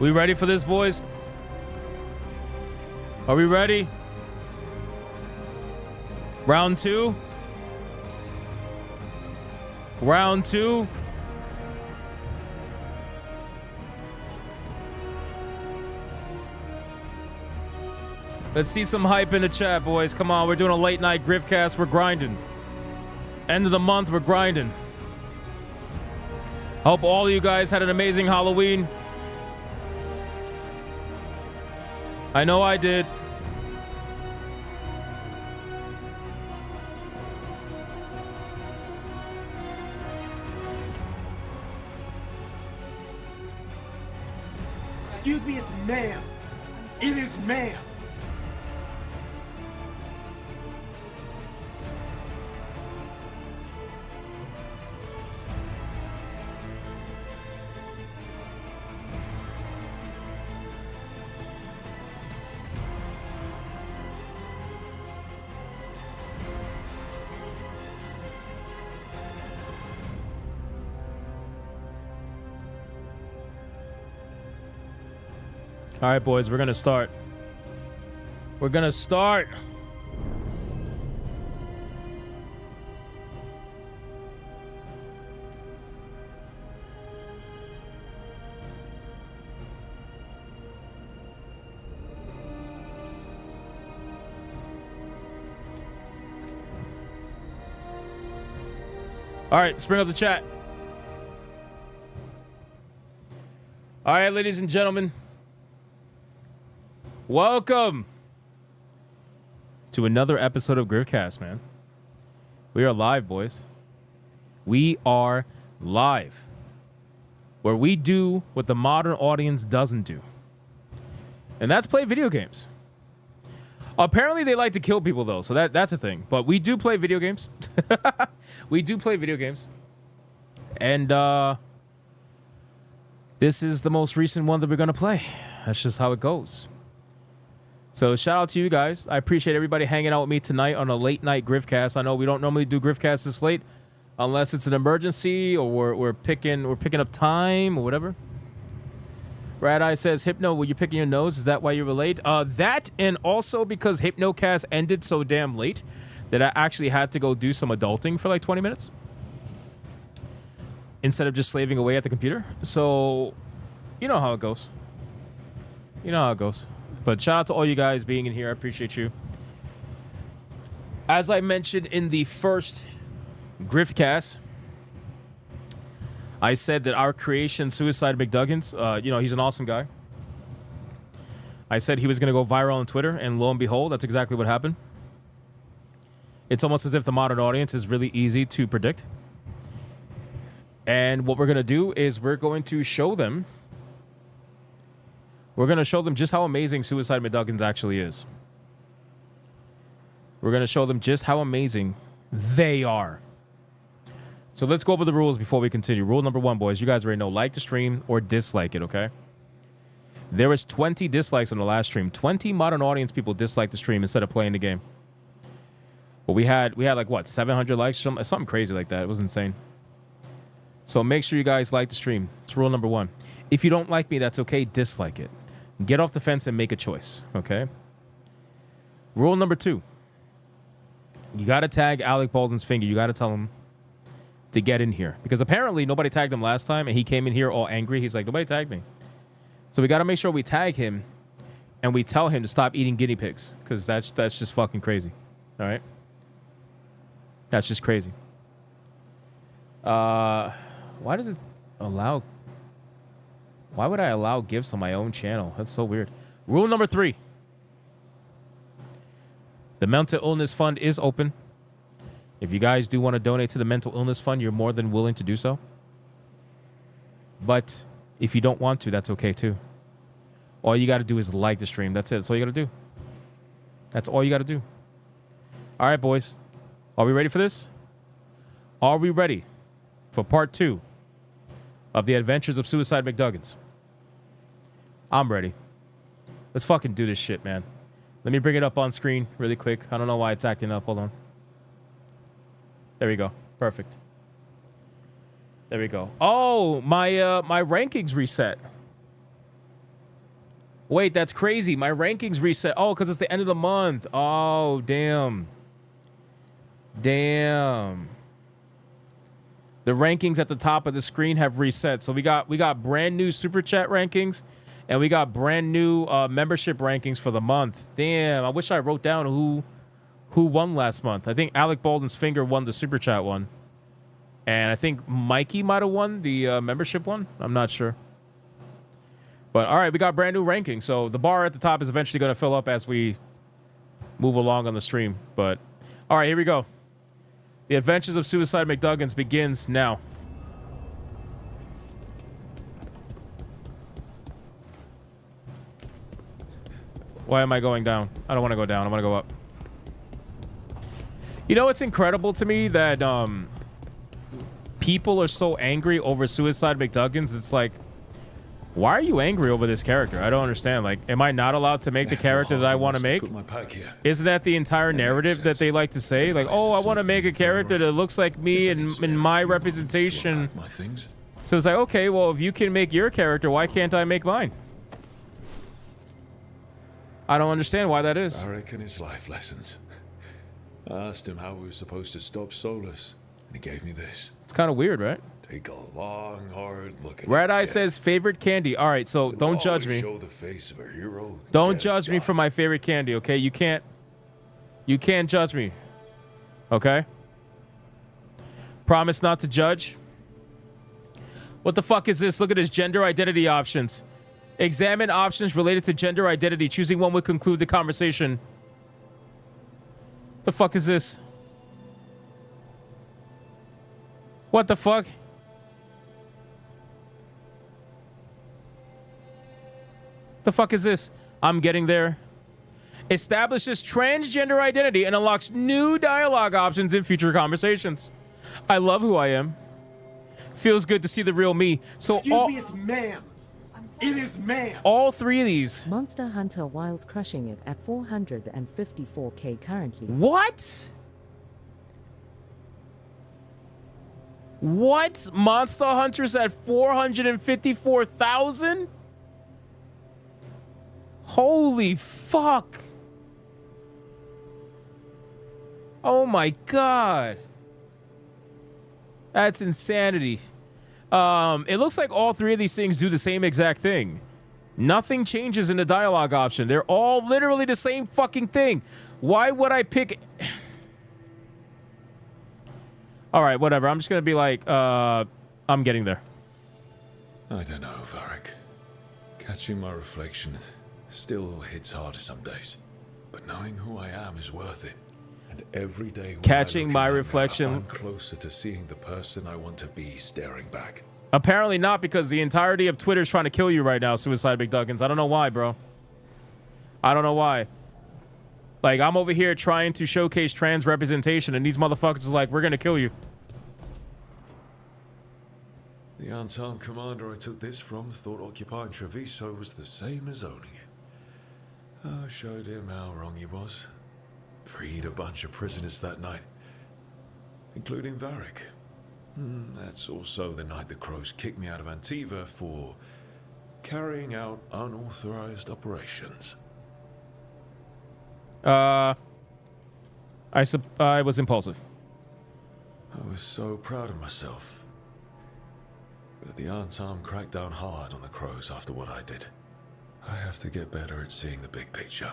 We ready for this, boys? Are we ready? Round two. Round two. Let's see some hype in the chat, boys. Come on, we're doing a late night Griftcast. We're grinding. End of the month, we're grinding. Hope all of you guys had an amazing Halloween. I know I did. Excuse me, it's ma'am. It is ma'am. All right, boys, we're going to start. We're going to start. All right, let's bring up the chat. All right, ladies and gentlemen. Welcome to another episode of Griftcast, man. We are live, boys. We are live. Where we do what the modern audience doesn't do. And that's play video games. Apparently they like to kill people, though, so that's a thing. But we do play video games. We do play video games. And this is the most recent one that we're going to play. That's just how it goes. So shout out to you guys. I appreciate everybody hanging out with me tonight on a late night Griftcast. I know we don't normally do Griftcast this late unless it's an emergency or we're picking up time or whatever. Rad Eye says, Hypno, were you picking your nose? Is that why you were late? That and also because Hypnocast ended so damn late that I actually had to go do some adulting for like 20 minutes instead of just slaving away at the computer. So you know how it goes. You know how it goes. But shout out to all you guys being in here. I appreciate you. As I mentioned in the first Griftcast, I said that our creation, Sooicide McDuggins, he's an awesome guy. I said he was going to go viral on Twitter, and lo and behold, that's exactly what happened. It's almost as if the modern audience is really easy to predict. And what we're going to do is we're going to show them just how amazing Sooicide McDuggins actually is. We're going to show them just how amazing they are. So let's go over the rules before we continue. Rule number 1, boys. You guys already know. Like the stream or dislike it, okay? There was 20 dislikes on the last stream. 20 modern audience people disliked the stream instead of playing the game. But we had like, what, 700 likes? Something crazy like that. It was insane. So make sure you guys like the stream. It's rule number 1. If you don't like me, that's okay. Dislike it. Get off the fence and make a choice, okay? Rule number 2. You got to tag Alec Baldwin's finger. You got to tell him to get in here. Because apparently nobody tagged him last time, and he came in here all angry. He's like, nobody tagged me. So we got to make sure we tag him, and we tell him to stop eating guinea pigs. Because that's just fucking crazy. All right? That's just crazy. Why does it allow... Why would I allow gifts on my own channel? That's so weird. Rule number 3. The mental illness fund is open. If you guys do want to donate to the mental illness fund, you're more than willing to do so. But if you don't want to, that's okay too. All you got to do is like the stream. That's it. That's all you got to do. That's all you got to do. All right, boys. Are we ready for this? Are we ready for part 2 of the adventures of Sooicide McDuggins? I'm ready. Let's fucking do this shit, man. Let me bring it up on screen really quick. I don't know why it's acting up. Hold on. There we go. Perfect. There we go. Oh, my rankings reset. Wait, that's crazy. My rankings reset. Oh, because it's the end of the month. Oh, damn. Damn. The rankings at the top of the screen have reset. So we got brand new super chat rankings, and we got brand new membership rankings for the month. Damn, I wish I wrote down who won last month. I think Alec Baldwin's finger won the super chat one, and I think Mikey might have won the membership one. I'm not sure. But all right, we got brand new rankings. So the bar at the top is eventually going to fill up as we move along on the stream. But all right, here we go. The Adventures of Sooicide McDuggins begins now. Why am I going down? I don't want to go down. I want to go up. You know, it's incredible to me that people are so angry over Sooicide McDuggins. It's like, why are you angry over this character? I don't understand. Like, am I not allowed to make the character that I want to make? Isn't that the entire narrative that they like to say? Like, oh, I want to make a character that looks like me in my representation. So it's like, okay, well, if you can make your character, why can't I make mine? I don't understand why that is. I reckon his life lessons. I asked him how we were supposed to stop Solas, and he gave me this. It's kind of weird, right? Take a long, hard look at Red Eye says favorite candy. All right, so don't judge me. Show the face of a hero. Don't judge me for my favorite candy, okay? You can't judge me. Okay? Promise not to judge. What the fuck is this? Look at his gender identity options. Examine options related to gender identity. Choosing one would conclude the conversation. The fuck is this? What the fuck? The fuck is this? I'm getting there. Establishes transgender identity and unlocks new dialogue options in future conversations. I love who I am. Feels good to see the real me. So Excuse me, it's ma'am. It is ma'am. All three of these. Monster Hunter Wilds crushing it at 454k currently. What? What? Monster Hunter's at 454,000? Holy fuck. Oh my god. That's insanity. It looks like all three of these things do the same exact thing. Nothing changes in the dialogue option. They're all literally the same fucking thing. Why would I pick... All right, whatever. I'm just going to be like, I'm getting there. I don't know, Varric. Catching my reflection still hits harder some days. But knowing who I am is worth it. And every day when catching my mirror, reflection, I'm closer to seeing the person I want to be staring back. Apparently not, because the entirety of Twitter is trying to kill you right now, Sooicide McDuggins. I don't know why, bro. I don't know why. Like, I'm over here trying to showcase trans representation, and these motherfuckers are like, we're gonna kill you. The unarmed commander I took this from thought occupying Treviso was the same as owning it. I showed him how wrong he was. Freed a bunch of prisoners that night, including Varric. That's also the night the Crows kicked me out of Antiva for carrying out unauthorized operations. I was impulsive. I was so proud of myself. But the Arm cracked down hard on the Crows after what I did. I have to get better at seeing the big picture.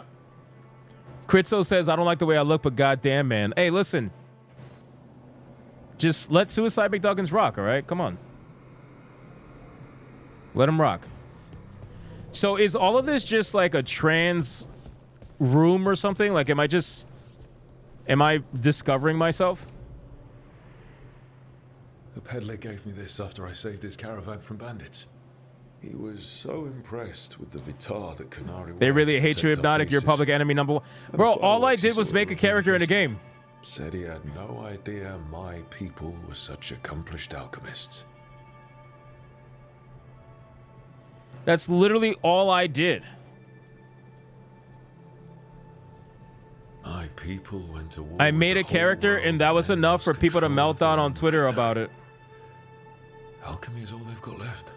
Critzo says, I don't like the way I look, but goddamn, man. Hey, listen. Just let Sooicide McDuggins rock, all right? Come on. Let him rock. So is all of this just like a trans room or something? Like, am I discovering myself? The peddler gave me this after I saved his caravan from bandits. He was so impressed with the Vitar that Canary... They really hate you, Hypnotic. You're public enemy number one. Bro, all I did was make a character in a game. Said he had no idea my people were such accomplished alchemists. That's literally all I did. My people went to war. I made a character, and that was enough for people to melt out on Twitter about it. Alchemy is all they've got left.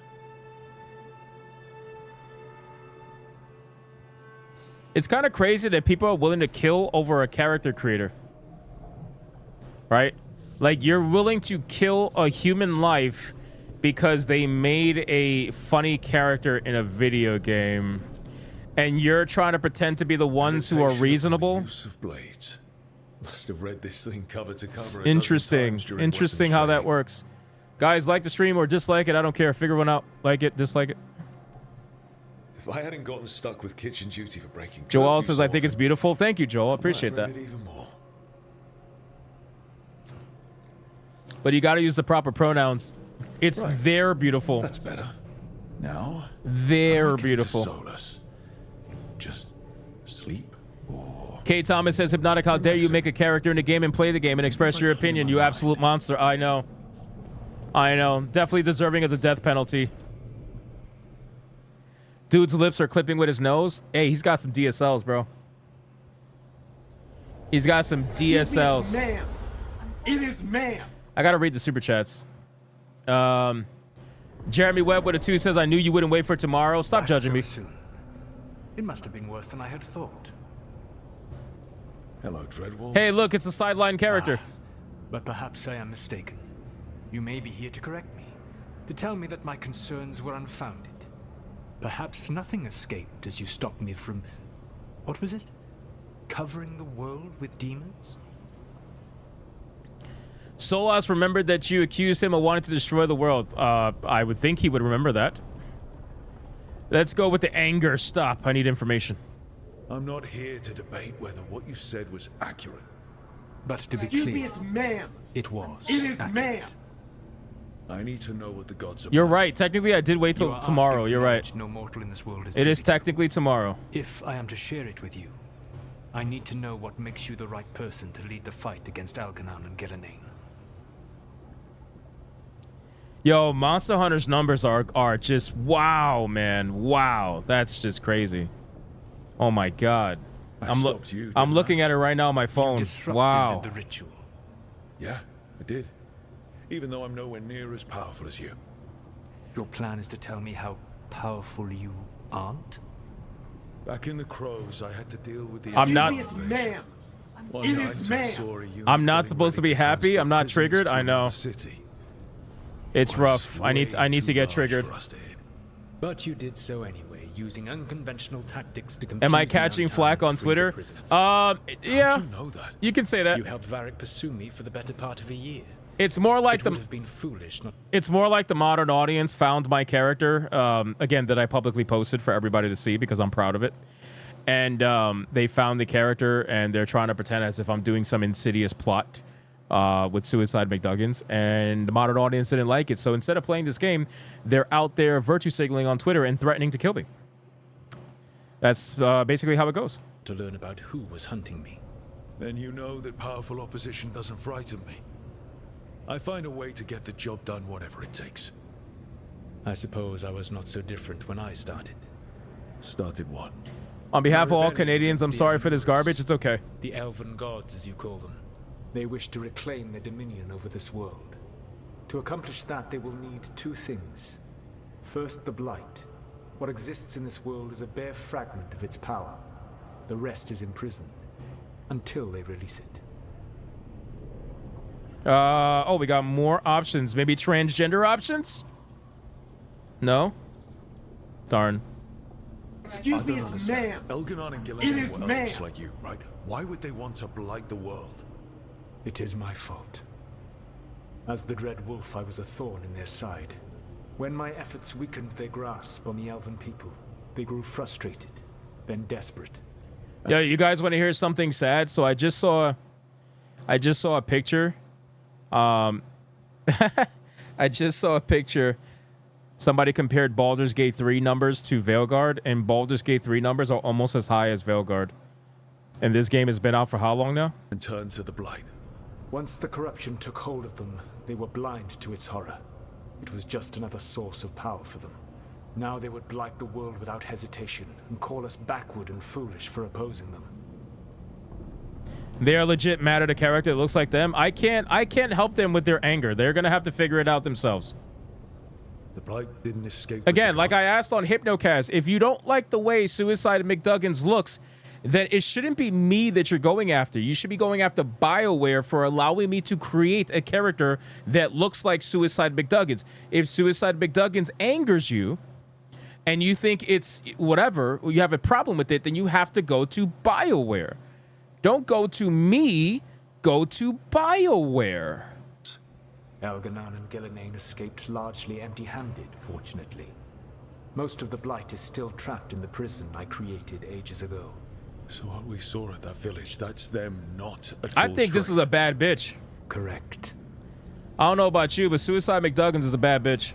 It's kind of crazy that people are willing to kill over a character creator. Right? Like, you're willing to kill a human life because they made a funny character in a video game. And you're trying to pretend to be the ones who are reasonable. Use of blades. Must have read this thing cover to cover. Interesting. Interesting how that works. Guys, like the stream or dislike it. I don't care. Figure one out. Like it, dislike it. If I hadn't gotten stuck with kitchen duty for breaking. Joel says, I think it's beautiful. Thank you, Joel. I appreciate that. Even more. But you got to use the proper pronouns. It's Right. they're beautiful. That's better. Now. They're I'm looking to beautiful. Solas. Just sleep. Or K. Thomas says, Hypnotic, how dare you make a character in the game and play the game and express your opinion, you absolute monster. I know. I know. Definitely deserving of the death penalty. Dude's lips are clipping with his nose. Hey, he's got some DSLs, bro. He's got some DSLs. It's ma'am. It is ma'am. I gotta read the super chats. Jeremy Webb with a 2 says, I knew you wouldn't wait for tomorrow. Stop judging me. Soon. It must have been worse than I had thought. hello, Dreadwolf. Hey, look, it's a sideline character. But perhaps I am mistaken. You may be here to correct me, to tell me that my concerns were unfounded. Perhaps nothing escaped as you stopped me from... what was it? Covering the world with demons? Solas remembered that you accused him of wanting to destroy the world. I would think he would remember that. Let's go with the anger. Stop. I need information. I'm not here to debate whether what you said was accurate. But to be Excuse clear, me, it's ma'am. it was. It is accurate. ma'am. I need to know what the gods are. You're right. Technically, I did wait You till are tomorrow. asking for You're right. knowledge no mortal in this world is It is privy to. technically tomorrow. If I am to share it with you, I need to know what makes you the right person to lead the fight against Algernon and Gerenane. Yo, Monster Hunter's numbers are just wow, man. Wow. That's just crazy. Oh my god. I'm looking at it right now on my phone. Disrupted Wow. the ritual. Yeah, I did. Even though I'm nowhere near as powerful as you. Your plan is to tell me how powerful you aren't? Back in the Crows, I had to deal with the. I'm not- Excuse me, it's ma'am. One It night, is I ma'am. saw a unit I'm not getting supposed to ready be happy. transport I'm not prisoners triggered. to I know. another city. It's Was rough. I need way to too get large triggered. for us to hit. But you did so anyway, using unconventional tactics to confuse Am I the catching untown flack on and free the Twitter? prisoners. Yeah. How'd you know that? You can say that. You helped Varric pursue me for the better part of a year. It's more like It the would have been foolish not. it's more like the modern audience found my character again that I publicly posted for everybody to see because I'm proud of it. And they found the character and they're trying to pretend as if I'm doing some insidious plot with Sooicide McDuggins, and the modern audience didn't like it. So instead of playing this game, they're out there virtue signaling on Twitter and threatening to kill me. That's basically how it goes. To learn about who was hunting me. Then you know that powerful opposition doesn't frighten me. I find a way to get the job done, whatever it takes. I suppose I was not so different when I started. Started what? On behalf of all rebellion Canadians, I'm against the sorry for this Emojis. garbage. It's okay. The elven gods, as you call them. They wish to reclaim their dominion over this world. To accomplish that, they will need two things. First, the Blight. What exists in this world is a bare fragment of its power. The rest is imprisoned, until they release it. Oh, we got more options. Maybe transgender options? No? Darn. Excuse me, it's ma'am. Elganon and It Gerenane is were ma'am. elves like you, right? Why would they want to blight the world? It is my fault. As the Dread Wolf, I was a thorn in their side. When my efforts weakened their grasp on the elven people, they grew frustrated, then desperate. Yo, you guys want to hear something sad? So I just saw a picture. I just saw a picture. Somebody compared Baldur's Gate 3 numbers to Veilguard, and Baldur's Gate 3 numbers are almost as high as Veilguard. And this game has been out for how long now? And turn to the blight. Once the corruption took hold of them, they were blind to its horror. It was just another source of power for them. Now they would blight the world without hesitation and call us backward and foolish for opposing them. They are legit mad at a character that looks like them. I can't help them with their anger. They're gonna have to figure it out themselves. The blight didn't escape. Again, like I asked on Hypnocast, if you don't like the way Sooicide McDuggins looks, then it shouldn't be me that you're going after. You should be going after BioWare for allowing me to create a character that looks like Sooicide McDuggins. If Sooicide McDuggins angers you and you think it's whatever, you have a problem with it, then you have to go to BioWare. Don't go to me, go to BioWare. Elganon and Gillenane escaped largely empty-handed, fortunately. Most of the Blight is still trapped in the prison I created ages ago. So what we saw at that village, that's them not at I full think this is strength. a bad bitch. Correct. I don't know about you, but Sooicide McDuggins is a bad bitch.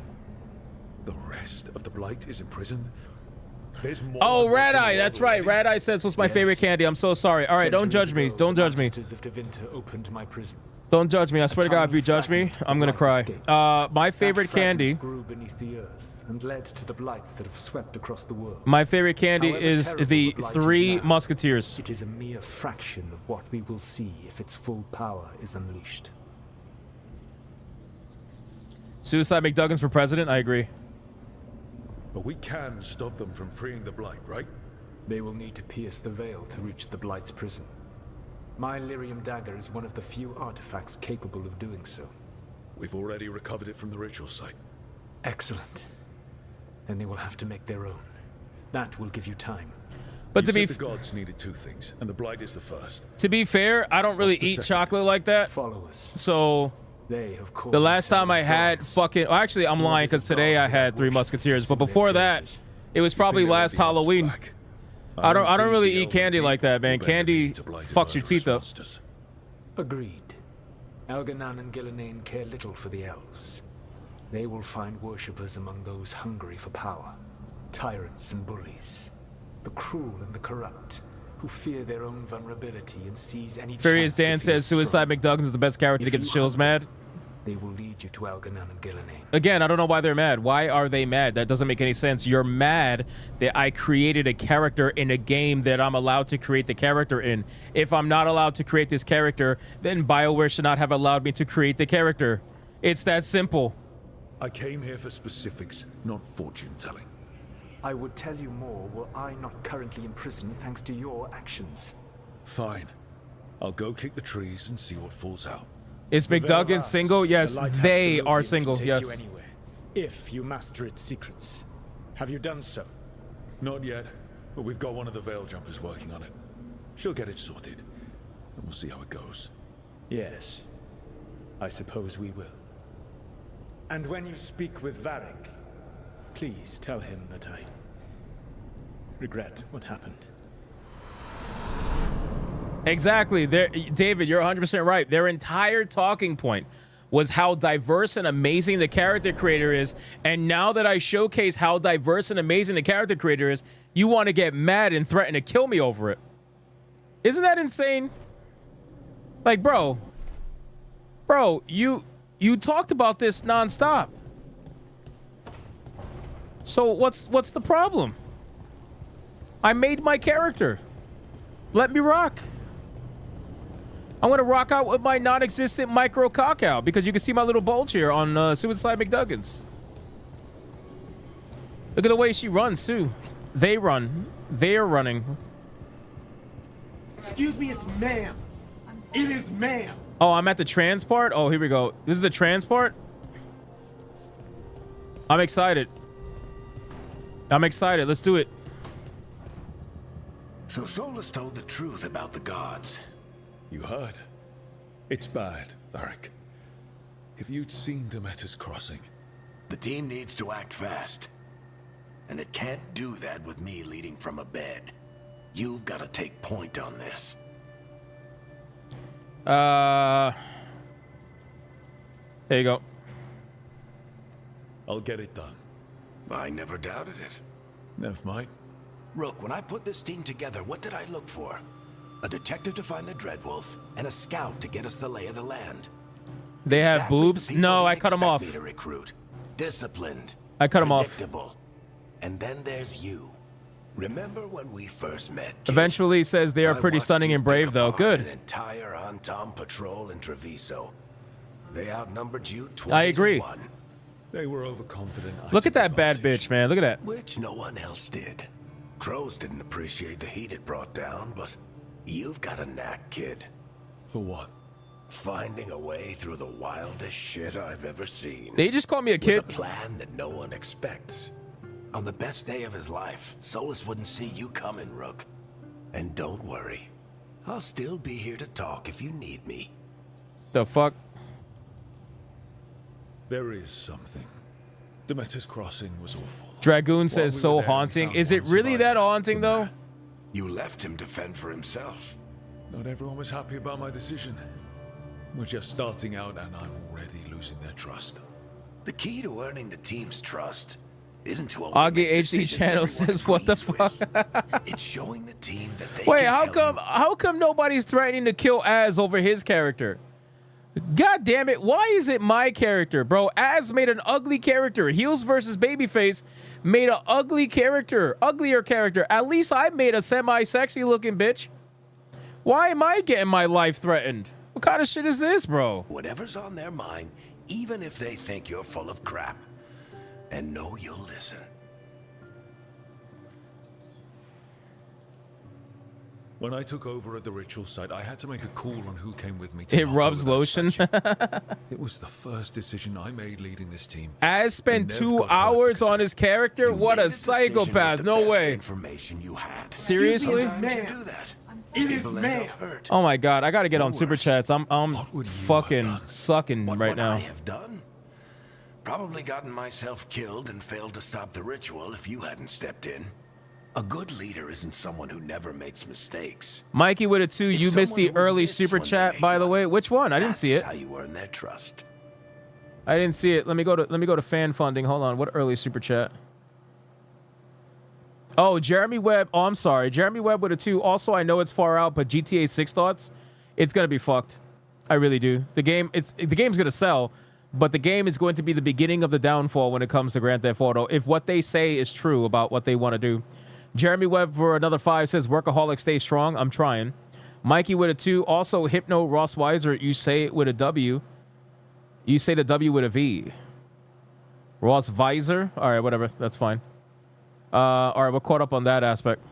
The rest of the Blight is in prison? There's more. Oh, I'm Red watching Eye, that's right. already. Red Eye says what's my favorite candy. I'm so sorry. All right, don't Centuries judge me. ago, Don't the judge me. Magisters of Tevinter opened my prison. Don't judge me. I swear to God, if you tiny judge me, fragment of I'm the gonna Blight cry. escaped. My That favorite fragment candy. grew beneath the earth and led to the Blights that have swept across the world. My favorite candy However is terrible the the Blight is Three now, Musketeers. It is a mere fraction of what we will see if its full power is unleashed. Sooicide McDuggins for president. I agree. But we can stop them from freeing the Blight, right? They will need to pierce the veil to reach the Blight's prison. My Lyrium dagger is one of the few artifacts capable of doing so. We've already recovered it from the ritual site. Excellent. Then they will have to make their own. That will give you time. But You to be said the gods needed two things, and the Blight is the first. fair, I don't really What's the eat second? chocolate like that. Follow us. So They have called the last time I themselves had gods. fucking, well, actually I'm What lying is because a today god I had that Three worships to Musketeers, but see their before that, traces? it was probably Think they let last the elves Halloween. back? I don't think really the eat elven candy like that, people man. will Candy need to blight the fucks your murderous teeth up. monsters. Agreed. Elganon and Gillenane care little for the elves. They will find worshippers among those hungry for power. Tyrants and bullies. The cruel and the corrupt, who fear their own vulnerability and seize any Furious chance to Dan feel says Sooicide strong. McDuggins is the best character to If get the you chills hunt mad. them, They will lead you to Elganon and Gillenane. Again, I don't know why they're mad. Why are they mad? That doesn't make any sense. You're mad that I created a character in a game that I'm allowed to create the character in. If I'm not allowed to create this character, then BioWare should not have allowed me to create the character. It's that simple. I came here for specifics, not fortune-telling. I would tell you more were I not currently in prison thanks to your actions. Fine. I'll go kick the trees and see what falls out. Is McDuggins single? Yes, they are single. Take Yes. you anywhere, if you master its secrets. Have you done so? Not yet, but we've got one of the Veil Jumpers working on it. She'll get it sorted, and we'll see how it goes. Yes. I suppose we will. And when you speak with Varric, please tell him that I regret what happened. Exactly. David, you're 100% right. Their entire talking point was how diverse and amazing the character creator is. And now that I showcase how diverse and amazing the character creator is, you want to get mad and threaten to kill me over it. Isn't that insane? Like, bro, you talked about this nonstop. So what's the problem? I made my character. Let me rock. I'm gonna rock out with my non-existent micro cock out because you can see my little bulge here on Sooicide McDuggins. Look at the way she runs too. They run. They're running. Excuse me, it's ma'am. It is ma'am. Oh, I'm at the trans part? Oh, here we go. This is the trans part? I'm excited. I'm excited. Let's do it. So Solas told the truth about the gods. You heard? It's bad, Varric. If you'd seen Demeter's crossing... The team needs to act fast. And it can't do that with me leading from a bed. You've got to take point on this. There you go. I'll get it done. I never doubted it. Never mind. Rook, when I put this team together, what did I look for? A detective to find the Dreadwolf, and a scout to get us the lay of the land. They have Exactly boobs? the people No, you'd I cut them expect off. me to recruit. Disciplined. I cut 'em off. Predictable. And then there's you. Remember when we first met? kid? Eventually says they are I pretty watched stunning you and brave pick though. apart Good. An entire Anton patrol in Treviso. They outnumbered you 20 I agree. to 1, They were overconfident. I Look took at that bad advantage. bitch, man. Look at that. which no one else did. Crows didn't appreciate the heat it brought down, but you've got a knack, kid. For what? Finding a way through the wildest shit I've ever seen. They just called me a kid. With a plan that no one expects. On the best day of his life, Solas wouldn't see you coming, Rook. And don't worry. I'll still be here to talk if you need me. The fuck? There is something. Demeter's crossing was awful. Dragoon says we so were there, we haunting. found Is it one really that survivor. haunting though? You left him to fend for himself. Not everyone was happy about my decision. We're just starting out and I'm already losing their trust. The key to earning the team's trust isn't to only Augie make HD decisions channel everyone says, "What the agrees fuck?" with. It's showing the team that they Wait, can how tell come? you How come nobody's threatening to kill Az over his character? God damn it! Why is it my character, bro? Az made an ugly character. Heels versus Babyface made an ugly character, uglier character. At least I made a semi-sexy looking bitch. Why am I getting my life threatened? What kind of shit is this, bro? whatever's on their mind, even if they think you're full of crap. And know you'll listen. When I took over at the ritual site, I had to make a call on who came with me to It knock rubs over that lotion. statue. It was the first decision I made leading this team. Az spent Nev 2 got hurt hours because on his character? You What made a decision with psychopath. the No best way. Information you had. Seriously? Sometimes you Man. do that. It is People end up man. hurt. Oh my god, I gotta get on super worse. chats. I'm What would you have fucking done? sucking What right would now. I have done? Probably gotten myself killed and failed to stop the ritual if you hadn't stepped in. A good leader isn't someone who never makes mistakes. Mikey with a 2, you It's missed the someone who early admits super when they chat, make by the one. way. Which one? I didn't see it. That's how you earn their trust. I didn't see it. Let me go to fan funding. Hold on. What early super chat? Oh, Jeremy Webb. Oh, I'm sorry. Jeremy Webb with a 2. Also, I know it's far out, but GTA 6 thoughts. It's gonna be fucked. I really do. The game's gonna sell, but the game is going to be the beginning of the downfall when it comes to Grand Theft Auto. If what they say is true about what they want to do. Jeremy Webb for another 5 says, "Workaholic, stay strong." I'm trying. Mikey with a 2. Also, Hypno Ross Weiser. You say it with a W. You say the W with a V. Ross Visor. All right, whatever. That's fine. All right, we're caught up on that aspect.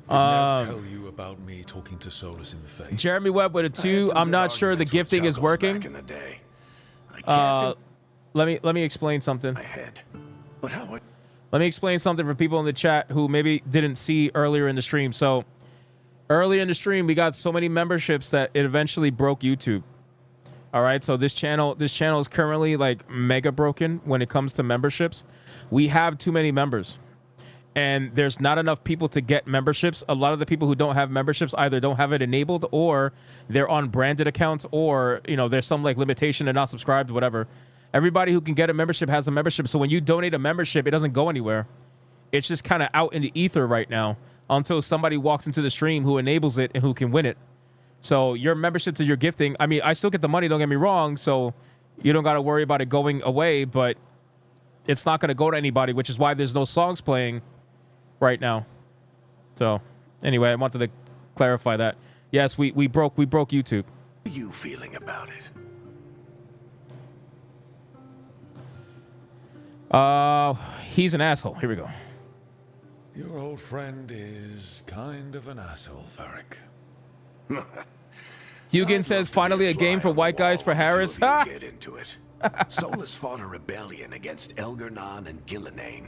Did Nev tell you about me talking to Solas in the face? Jeremy Webb with a 2. I'm not sure the gifting is working. Back in the day. I can't Let me explain something. do my head. But how would Let me explain something for people in the chat who maybe didn't see earlier in the stream. So, earlier in the stream, we got so many memberships that it eventually broke YouTube. All right, so this channel is currently like mega broken when it comes to memberships. We have too many members, and there's not enough people to get memberships. A lot of the people who don't have memberships either don't have it enabled, or they're on branded accounts, or there's some like limitation. They're not subscribed, whatever. Everybody who can get a membership has a membership. So when you donate a membership, it doesn't go anywhere. It's just kind of out in the ether right now until somebody walks into the stream who enables it and who can win it. So your membership to your gifting, I mean, I still get the money, don't get me wrong, so you don't got to worry about it going away, but it's not going to go to anybody, which is why there's no songs playing right now. So anyway, I wanted to clarify that. Yes, we broke YouTube. How are you feeling about it? He's an asshole. Here we go. Your old friend is kind of an asshole, Varric. Hugin I'd says, love to be finally a game fly for on the white guys wall for when the two Harris. of you Ha! Get into it. Solas fought a rebellion against Elgar'nan and Gillenane.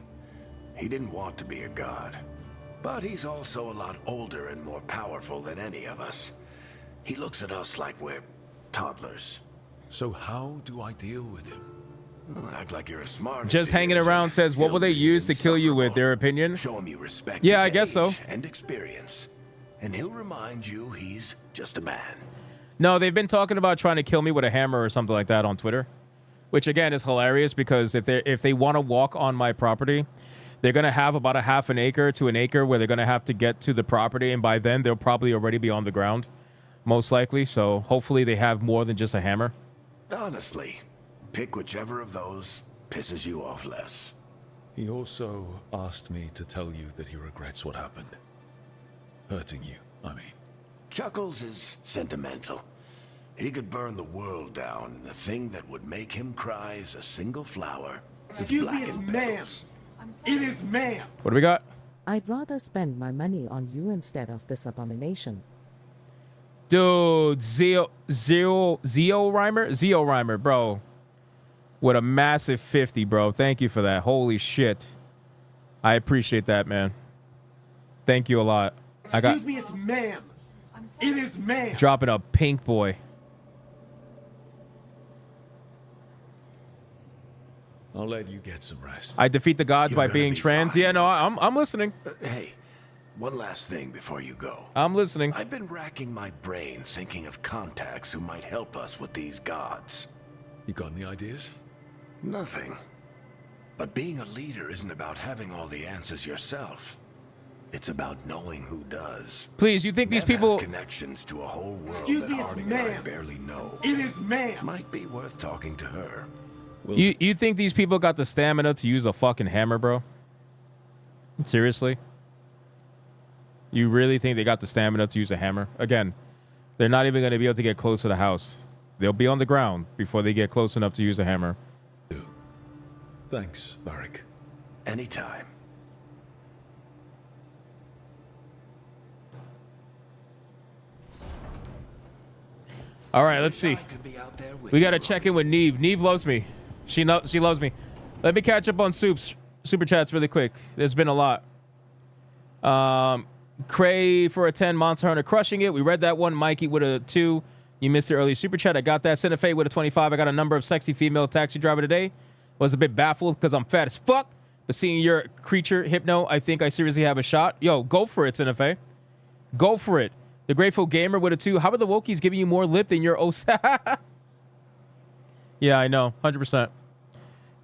He didn't want to be a god. But he's also a lot older and more powerful than any of us. He looks at us like we're toddlers. So how do I deal with him? Act like you're as smart as Just he hanging is, around and says, what will they he'll be use to kill you with? insufferable. Their opinion? Show him you respect Yeah, his I guess so. age and experience. And he'll remind you he's just a man. No, they've been talking about trying to kill me with a hammer or something like that on Twitter, which again is hilarious because if they want to walk on my property, they're going to have about a half an acre to an acre where they're going to have to get to the property, and by then they'll probably already be on the ground, most likely. So hopefully they have more than just a hammer. Honestly, pick whichever of those pisses you off less. He also asked me to tell you that he regrets what happened. Hurting you, I mean. Chuckles is sentimental. He could burn the world down, and the thing that would make him cry is a single flower. Excuse me, it's ma'am. It is ma'am. What do we got? I'd rather spend my money on you instead of this abomination. Dude, Zeo Rhymer, bro. With a massive 50, bro. Thank you for that. Holy shit. I appreciate that, man. Thank you a lot. Excuse me, it's ma'am. It is ma'am. Dropping a pink boy. I'll let you get some rest. I defeat the gods You're by gonna being be trans. fine. Yeah, no, I'm listening. Hey, one last thing before you go. I'm listening. I've been racking my brain thinking of contacts who might help us with these gods. You got any ideas? Nothing. But being a leader isn't about having all the answers yourself. It's about knowing who does. Please, you think these Nev people... has connections to a whole world Excuse that me, it's Harding and I ma'am. barely know. It is ma'am. Might be worth talking to her. You think these people got the stamina to use a fucking hammer, bro? Seriously? You really think they got the stamina to use a hammer? Again, they're not even going to be able to get close to the house. They'll be on the ground before they get close enough to use a hammer. Thanks, Varric. Anytime. All right, let's see. We got to check in with Neve. Neve loves me. She loves me. Let me catch up on super chats really quick. There's been a lot. Cray for a 10, Monster Hunter crushing it. We read that one. Mikey with a 2. You missed the early super chat. I got that. Cinefe with a 25. I got a number of sexy female taxi driver today. Was a bit baffled because I'm fat as fuck. But seeing your creature, Hypno, I think I seriously have a shot. Yo, go for it, Cinefe. Go for it. The Grateful Gamer with a 2. How are the Wokies giving you more lip than your Yeah, I know. 100%.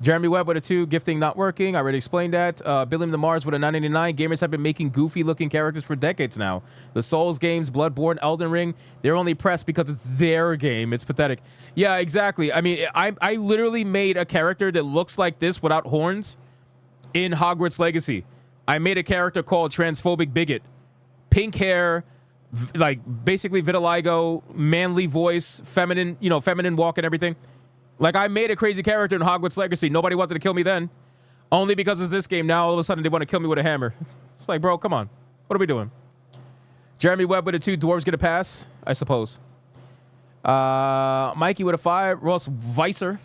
Jeremy Webb with a 2. Gifting not working. I already explained that. Billiam the Mars with a 999. Gamers have been making goofy-looking characters for decades now. The Souls games, Bloodborne, Elden Ring, they're only pressed because it's their game. It's pathetic. Yeah, exactly. I mean, I literally made a character that looks like this without horns in Hogwarts Legacy. I made a character called Transphobic Bigot. Pink hair, like basically vitiligo, manly voice, feminine walk and everything. Like, I made a crazy character in Hogwarts Legacy. Nobody wanted to kill me then. Only because it's this game. Now, all of a sudden, they want to kill me with a hammer. It's like, bro, come on. What are we doing? Jeremy Webb with a 2. Dwarves get a pass, I suppose. Mikey with a 5. Ross Weiser.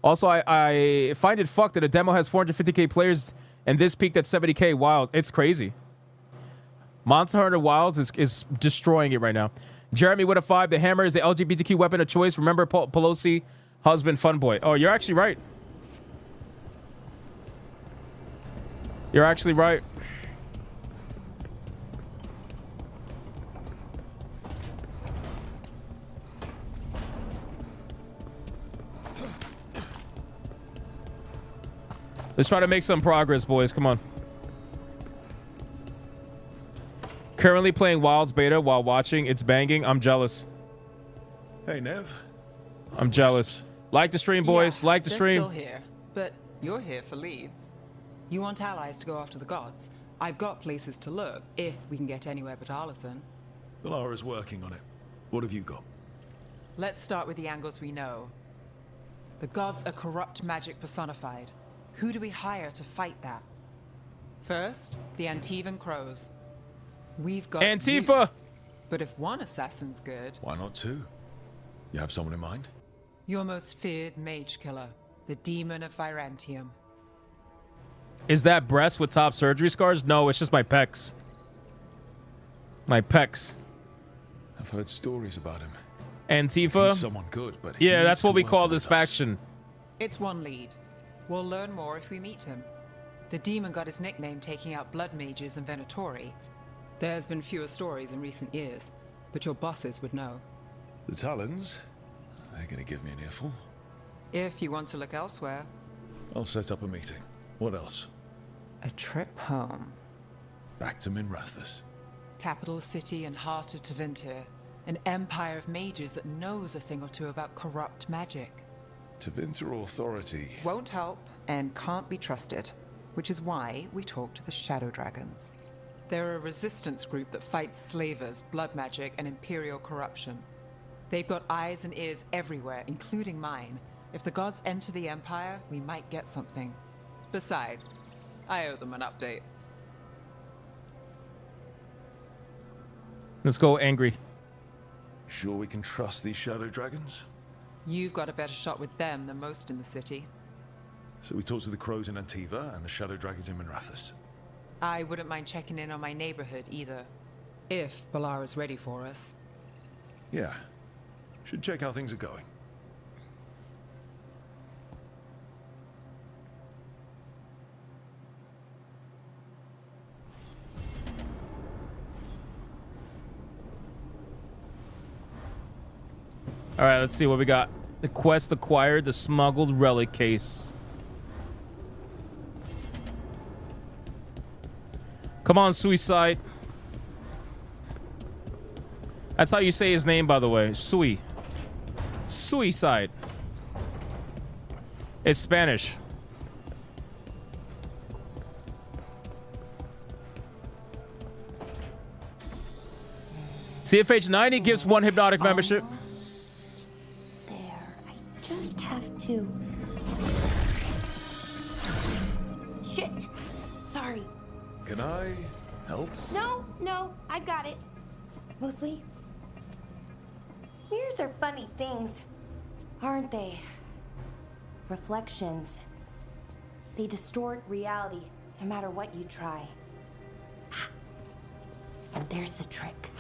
Also, I find it fucked that a demo has 450k players and this peaked at 70k. Wild. It's crazy. Monster Hunter Wilds is destroying it right now. Jeremy with a 5. The hammer is the LGBTQ weapon of choice. Remember Pelosi, husband, fun boy. Oh, you're actually right. You're actually right. Let's try to make some progress, boys. Come on. Currently playing Wilds beta while watching. It's banging. I'm jealous. Hey, Nev. I'm jealous. Like the stream, boys. Yeah, like the they're stream. Still here, but you're here for leads. You want allies to go after the gods. I've got places to look, if we can get anywhere but Arlathan. Lara's working on it. What have you got? Let's start with the angles we know. The gods are corrupt magic personified. Who do we hire to fight that? First, the Antivan Crows. We've got Antifa! you. But if one assassin's good, Why not two? You have someone in mind? your most feared mage killer, the Demon of Virantium. Is that breast with top surgery scars? No, it's just my pecs. My pecs. I've heard stories about him. Antifa? He's someone good, but Yeah, he that's needs what to we work call with this us. faction. It's one lead. We'll learn more if we meet him. The demon got his nickname taking out blood mages and Venatori. There's been fewer stories in recent years, but your bosses would know. The Talons? They're gonna give me an earful. If you want to look elsewhere, I'll set up a meeting. What else? a trip home. Back to Minrathous. Capital city and heart of Tevinter. An empire of mages that knows a thing or two about corrupt magic. Tevinter Authority. Won't help and can't be trusted, which is why we talk to the Shadow Dragons. They're a resistance group that fights slavers, blood magic, and imperial corruption. They've got eyes and ears everywhere, including mine. If the gods enter the empire, we might get something. Besides, I owe them an update. Let's go angry. Sure we can trust these shadow dragons? You've got a better shot with them than most in the city. So we talked to the crows in Antiva and the shadow dragons in Minrathous. I wouldn't mind checking in on my neighborhood either. If Balara's ready for us. Yeah. Should check how things are going. All right, let's see what we got. The quest acquired the smuggled relic case. Come on, Sooicide. That's how you say his name, by the way. Sooicide. It's Spanish. CFH 90 gives 1 Hypnotic membership. Just have to. Shit. Sorry. Can I help? No, I got it. Mostly. Mirrors are funny things, aren't they? Reflections. They distort reality, no matter what you try. And there's the trick.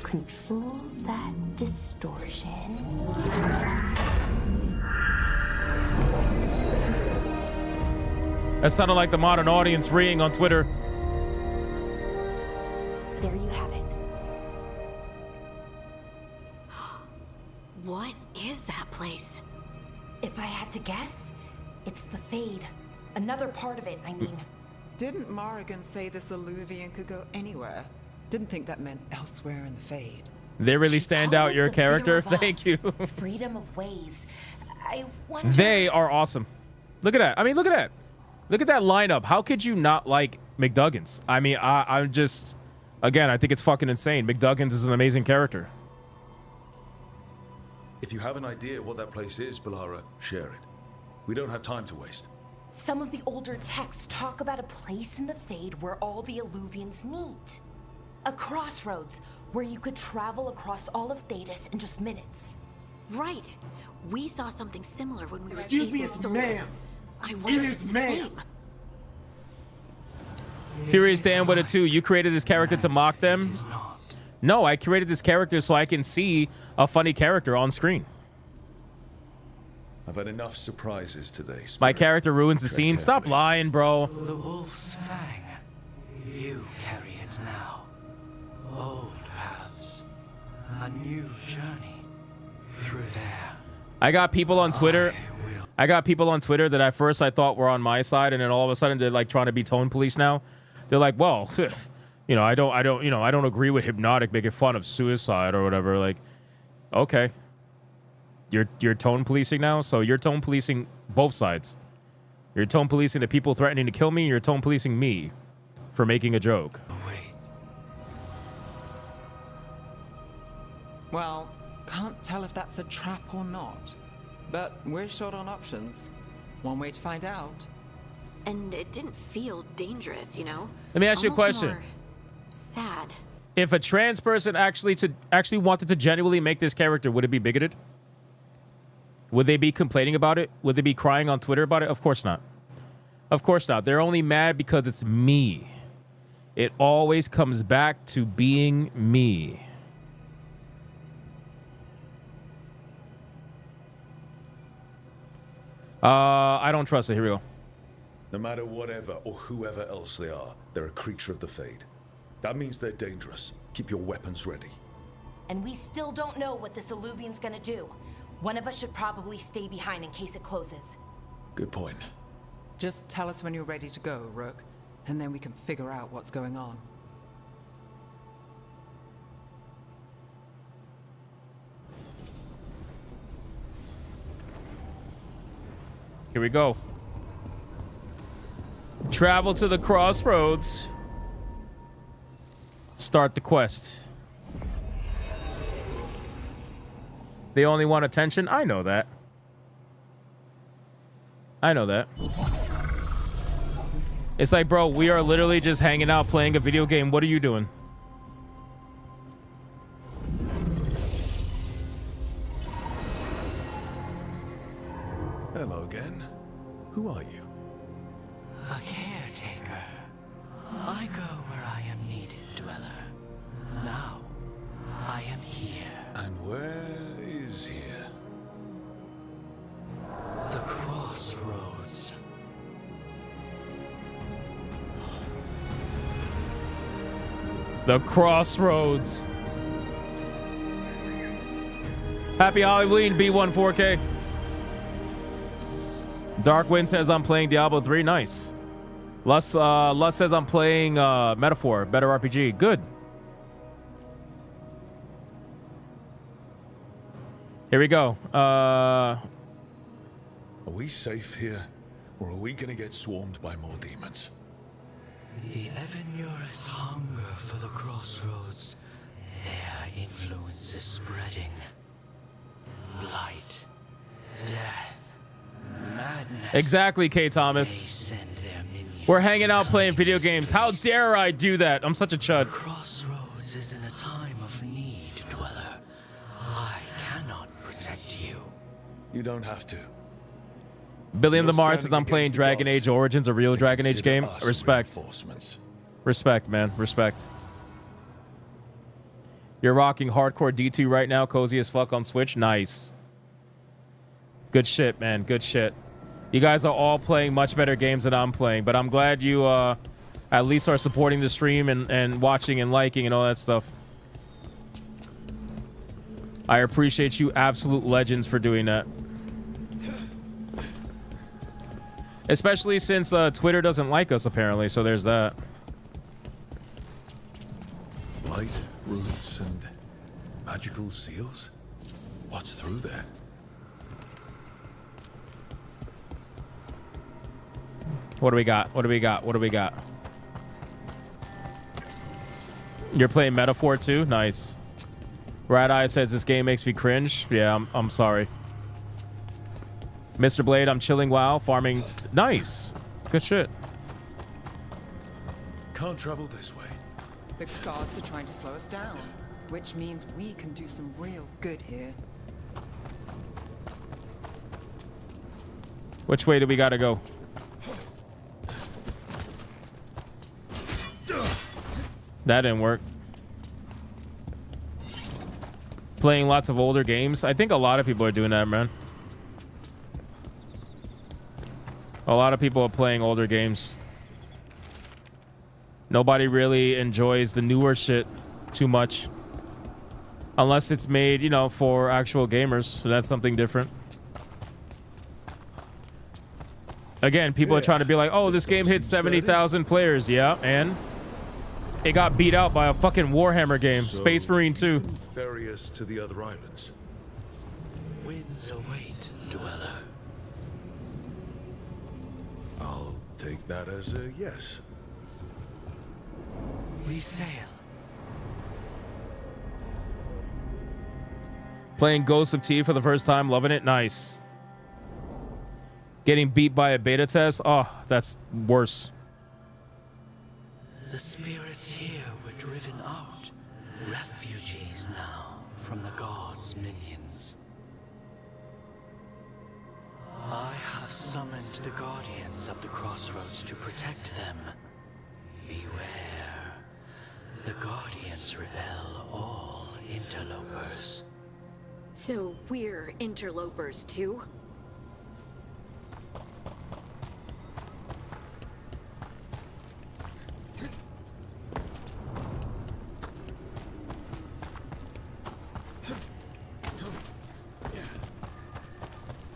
Control that distortion. That sounded like the modern audience reading on Twitter. There you have it. What is that place? If I had to guess, it's the Fade. Another part of it, I mean. Didn't Morrigan say this Alluvian could go anywhere? Didn't think that meant elsewhere in the Fade. They really stand out, your character. Thank you. Freedom of ways. I wonder... They are awesome. Look at that. I mean, look at that. Look at that lineup. How could you not like McDuggins? I mean, I'm just... Again, I think it's fucking insane. McDuggins is an amazing character. If you have an idea what that place is, Balara, share it. We don't have time to waste. Some of the older texts talk about a place in the Fade where all the Alluvians meet. A crossroads where you could travel across all of Thedas in just minutes. Right. We saw something similar when we were Excuse me, chasing it's Solas. ma'am. I wonder It if is it's the ma'am. same. Furious Dan with it too. You created this character to mock them? No, I created this character so I can see a funny character on screen. I've had enough surprises today, Spirit. My character ruins the scene. Stop carefully. lying, bro. The wolf's fang. You carry it now. Old paths. A new journey. Through there. I got people on Twitter. I got people on Twitter that at first I thought were on my side, and then all of a sudden they're like trying to be tone police now. They're like, well, you know, I don't agree with Hypnotic making fun of Sooicide or whatever. Like, okay. You're tone policing now, so you're tone policing both sides. You're tone policing the people threatening to kill me. You're tone policing me for making a joke. Wait. Well, can't tell if that's a trap or not. But we're short on options. One way to find out. And it didn't feel dangerous, you know? Let me ask you a Almost question. more sad. If a trans person actually wanted to genuinely make this character, would it be bigoted? Would they be complaining about it? Would they be crying on Twitter about it? Of course not. Of course not. They're only mad because it's me. It always comes back to being me. I don't trust it. Here we go. No matter whatever or whoever else they are, they're a creature of the Fade. That means they're dangerous. Keep your weapons ready. And we still don't know what this Alluvian's gonna do. One of us should probably stay behind in case it closes. Good point. Just tell us when you're ready to go, Rook, and then we can figure out what's going on. Here we go. Travel to the crossroads. Start the quest. They only want attention. I know that. I know that. It's like, bro, we are literally just hanging out playing a video game. What are you doing? Hello again. Who are you? A caretaker. I go where I am needed, dweller. Now, I am here. And where is here? The crossroads. The crossroads. Happy Halloween, B14K. Darkwind says I'm playing Diablo 3. Nice. Lust says I'm playing Metaphor, better RPG. Good. Here we go. Are we safe here, or are we gonna get swarmed by more demons? The Evanurus hunger for the crossroads. Their influence is spreading. Blight, death, madness. Exactly, K. Thomas. They send their minions. We're hanging out playing video games. How dare I do that? I'm such a chud. Crossroads is in a time of need, dweller. I cannot protect you. You don't have to. Billy and the You're Mars says I'm standing playing against the Dragon gods. Age Origins, a real They Dragon Age consider game. us Respect. reinforcements. Respect, man. Respect. You're rocking hardcore D2 right now, cozy as fuck on Switch. Nice. Good shit, man. Good shit. You guys are all playing much better games than I'm playing, but I'm glad you at least are supporting the stream and watching and liking and all that stuff. I appreciate you absolute legends for doing that. Especially since Twitter doesn't like us, apparently, so there's that. Light, roots, and magical seals? What's through there? What do we got? What do we got? What do we got? You're playing Metaphor too? Nice. Rat Eye says this game makes me cringe. Yeah, I'm sorry. Mr. Blade, I'm chilling while farming. Nice. Good shit. Can't travel this way. The gods are trying to slow us down, which means we can do some real good here. Which way do we gotta go? That didn't work. Playing lots of older games. I think a lot of people are doing that, man. A lot of people are playing older games. Nobody really enjoys the newer shit too much. Unless it's made, you know, for actual gamers. So that's something different. Again, people are trying to be like, oh, this game hit 70,000 players. Yeah, and it got beat out by a fucking Warhammer game. So Space Marine 2. Ferry us to the other islands. Winds await, dweller. I'll take that as a yes. We sail. Playing Ghost of Tea for the first time. Loving it. Nice. Getting beat by a beta test. Oh, that's worse. The spirits here were driven out. Refugees now from the gods' minions. I have summoned the guardians of the crossroads to protect them. Beware. The guardians repel all interlopers. So we're interlopers too?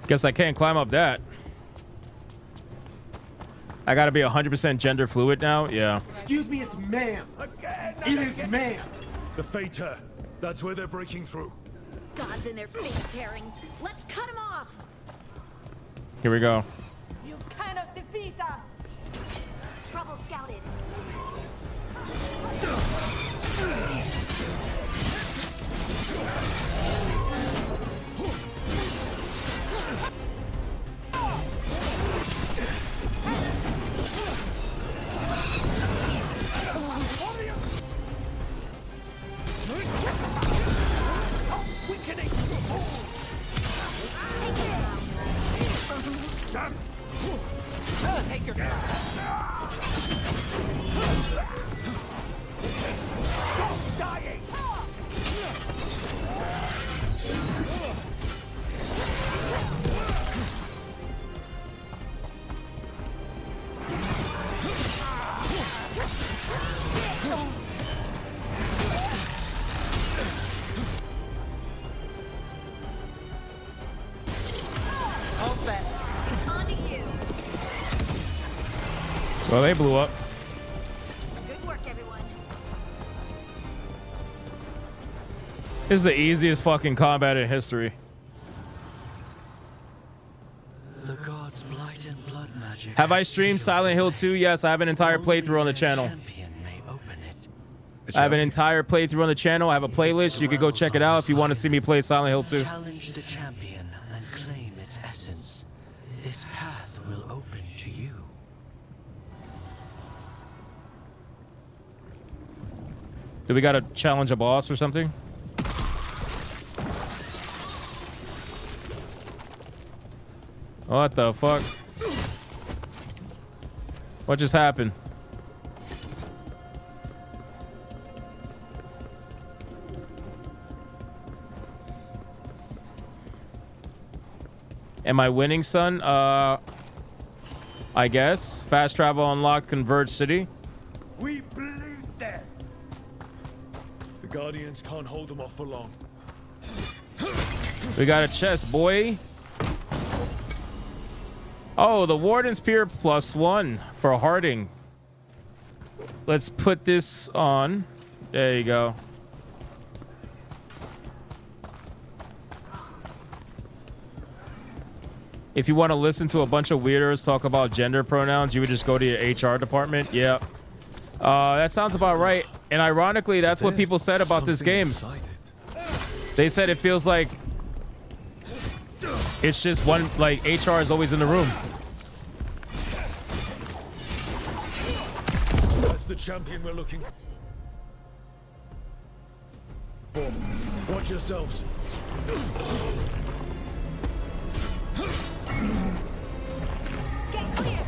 Guess I can't climb up that. I gotta be 100% gender fluid now? Yeah. Excuse me, it's ma'am. It is ma'am. The Fater. That's where they're breaking through. Gods in their face tearing. Let's cut them off! Here we go. You cannot defeat us! Trouble scouted. All set. On to you. Well, they blew up. Good work, everyone. This is the easiest fucking combat in history. The gods' blight and blood magic. Have I streamed Silent Hill 2? Yes, I have an entire playthrough on the channel. Champion may open it. I have an entire playthrough on the channel. I have a playlist. You can go check it out if you want to see me play Silent Hill 2. Challenge the champion and claim its essence. This path will open to you. Do we gotta challenge a boss or something? What the fuck? What just happened? Am I winning, son? I guess. Fast travel unlocked, Converge City. We believe that. The Guardians can't hold them off for long. We got a chest, boy. Oh, the Warden's Pier +1 for Harding. Let's put this on. There you go. If you want to listen to a bunch of weirdos talk about gender pronouns, you would just go to your HR department. Yeah. That sounds about right. And ironically, that's what people said about this game. They said it feels like it's just one, like HR is always in the room. That's the champion we're looking for. Watch yourselves. Get clear.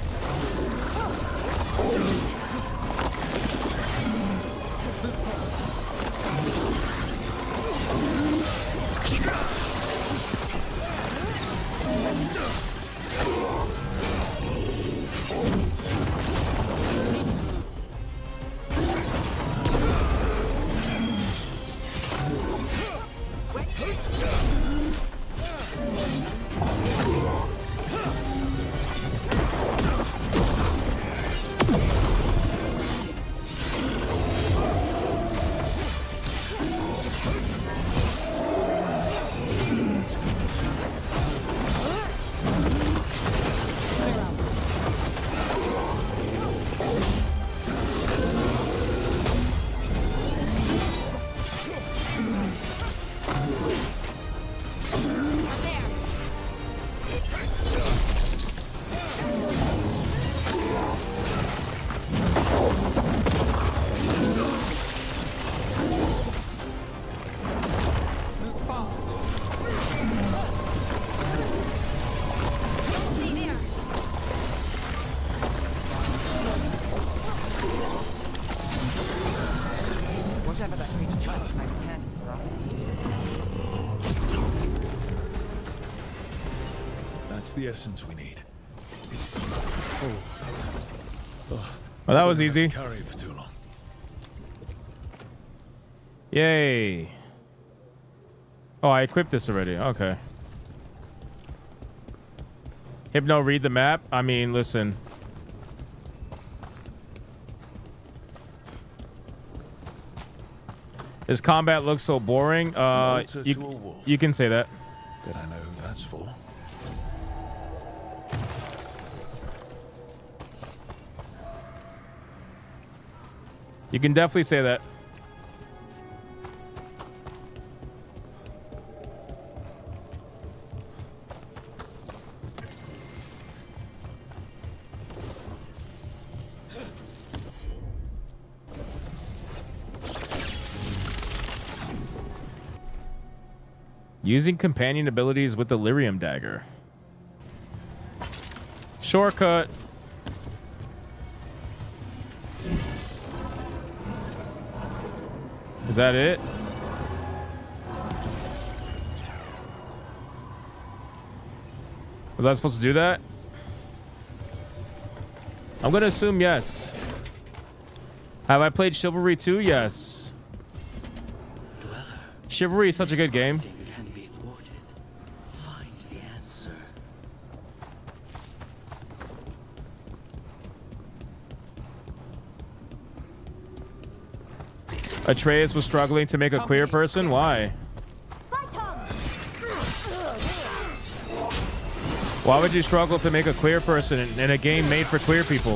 Whatever that creature tried might be handy for us. That's the essence we need. It's... Well, that was easy. Carry it for too long. Yay. Oh, I equipped this already. Okay. Hypno, read the map. I mean, listen. This combat looks so boring. You can say that. Did I know who that's for? You can definitely say that. Using companion abilities with the Lyrium Dagger. Shortcut. Is that it? Was I supposed to do that? I'm gonna assume yes. Have I played Chivalry 2? Yes. Chivalry is such a good game. Can be thwarted. Find the answer. Atreus was struggling to make a queer person. Why? Why would you struggle to make a queer person in a game made for queer people?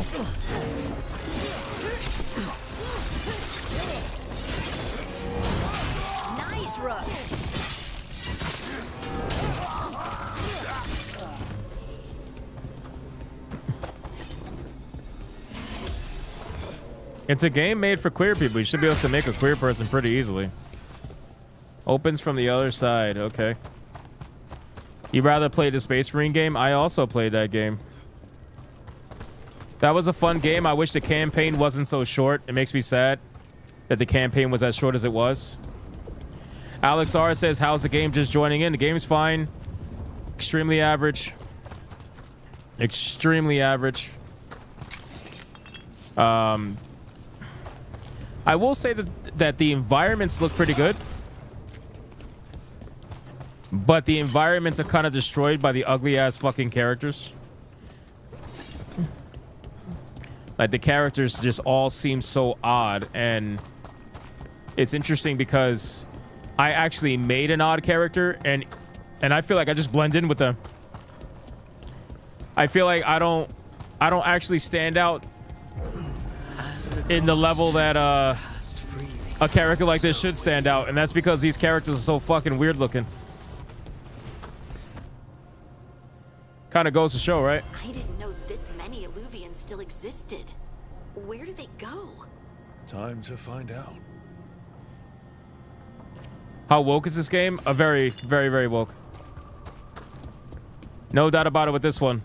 Nice, Rook. It's a game made for queer people. You should be able to make a queer person pretty easily. Opens from the other side. Okay. You'd rather play the Space Marine game? I also played that game. That was a fun game. I wish the campaign wasn't so short. It makes me sad that the campaign was as short as it was. Alex R says, how's the game? Just joining in. The game's fine. Extremely average. Extremely average. I will say that the environments look pretty good. But the environments are kind of destroyed by the ugly ass fucking characters. Like the characters just all seem so odd, and it's interesting because I actually made an odd character, and I feel like I just blend in with them. I feel like I don't actually stand out in the level that a character like this should stand out, and that's because these characters are so fucking weird looking. Kind of goes to show, right? I didn't know this many Illuvians still existed. Where do they go? Time to find out. How woke is this game? A very, very, very woke. No doubt about it with this one.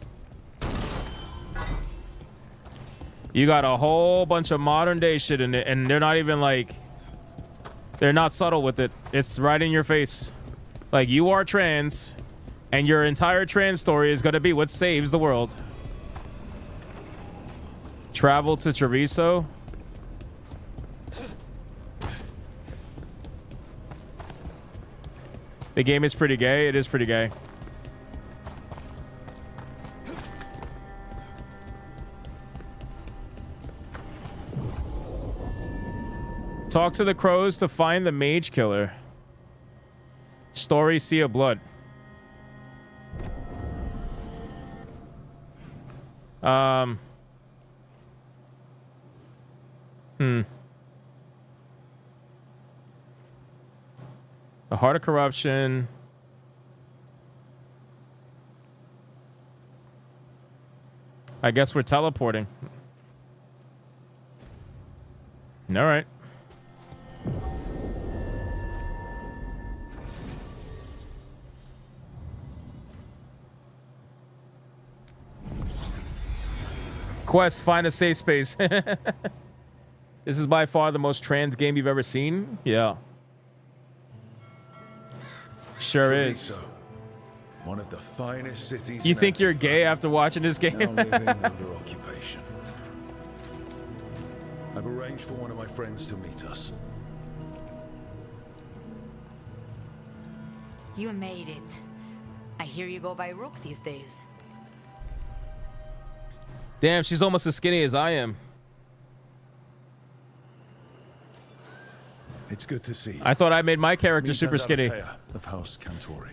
You got a whole bunch of modern day shit in it, and they're not even like... They're not subtle with it. It's right in your face. Like, you are trans... And your entire trans story is going to be what saves the world. Travel to Treviso. The game is pretty gay. It is pretty gay. Talk to the crows to find the mage killer. Story Sea of Blood. The Heart of Corruption. I guess we're teleporting. All right. Quest, find a safe space. This is by far the most trans game you've ever seen? Yeah. Sure Treviso, is. one of the finest cities. You think you're gay after watching this game? Now living under occupation. I've arranged for one of my friends to meet us. You made it. I hear you go by Rook these days. Damn, she's almost as skinny as I am. It's good to see you. I thought I made my character Meet super skinny. Adalatea of House Cantori.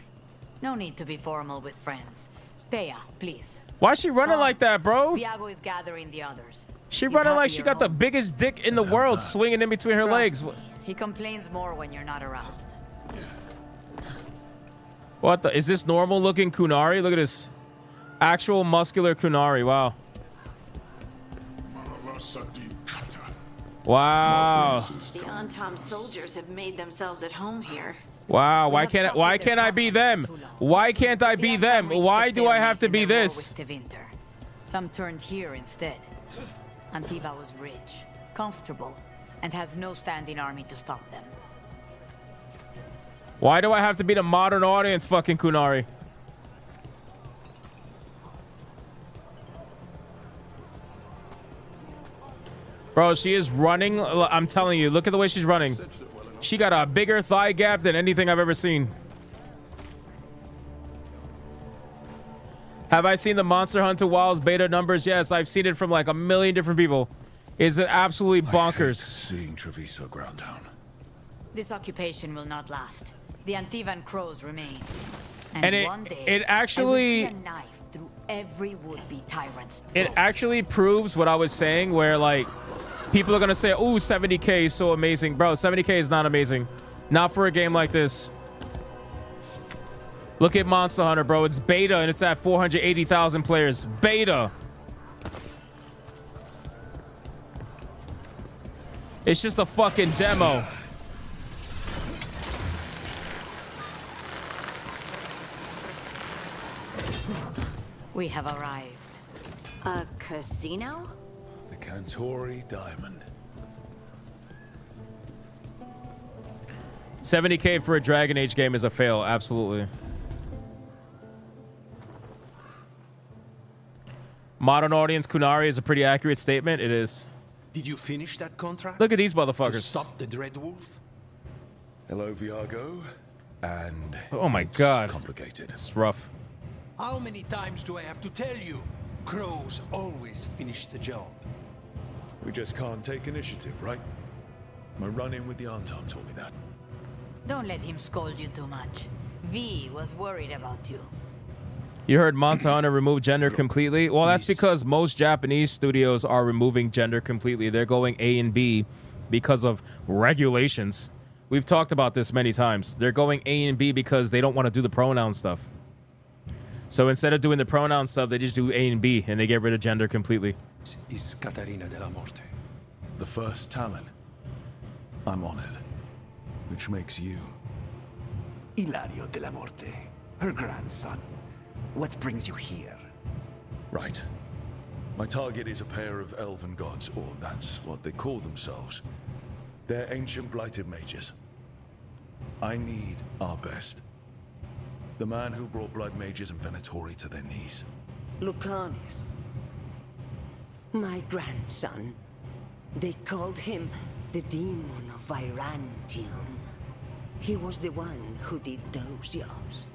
No need to be formal with friends. Thea, please. Why is she running like that, bro? Viago is gathering the others. She running like she got the biggest dick in the world swinging in between her legs. Me, he complains more when you're not around. What the? Is this normal looking Kunari? Look at this. Actual muscular Kunari. Wow. Wow. The Antom soldiers have made themselves at home here. Wow. Why can't I be them? Why can't I be them? Why do I have to be this? Some turned here instead. Antiva was rich, comfortable, and has no standing army to stop them. Why do I have to be the modern audience, fucking Kunari? Bro, she is running. I'm telling you, look at the way she's running. She got a bigger thigh gap than anything I've ever seen. Have I seen the Monster Hunter Wilds beta numbers? Yes, I've seen it from like a million different people. Is it absolutely bonkers? Seeing Treviso ground down. This occupation will not last. The Antiva and Crows remain. And one day, it actually... I will see a knife through every would-be tyrant's throat. It actually proves what I was saying, where like people are gonna say, "Oh, 70K is so amazing." Bro, 70K is not amazing. Not for a game like this. Look at Monster Hunter, bro. It's beta and it's at 480,000 players. Beta. It's just a fucking demo. We have arrived. A casino? The Cantori Diamond. 70K for a Dragon Age game is a fail. Absolutely. Modern audience Kunari is a pretty accurate statement. It is. Did you finish that contract? Look at these motherfuckers. To stop the Dreadwolf? Hello, Viago. And oh my god. Complicated. It's rough. How many times do I have to tell you? Crows always finish the job. We just can't take initiative, right? My run-in with the Anton taught me that. Don't let him scold you too much. V was worried about you. You heard Monster Hunter remove gender completely? Well, that's because most Japanese studios are removing gender completely. They're going A and B because of regulations. We've talked about this many times. They're going A and B because they don't want to do the pronoun stuff. So instead of doing the pronoun stuff, they just do A and B, and they get rid of gender completely. Is Catarina de la Morte. The first Talon. I'm honored. Which makes you... Ilario de la Morte, her grandson. What brings you here? Right. My target is a pair of elven gods, or that's what they call themselves. They're ancient blighted mages. I need our best. The man who brought blood mages and Venatori to their knees. Lucanis. My grandson. They called him the Demon of Virantium. He was the one who did those jobs.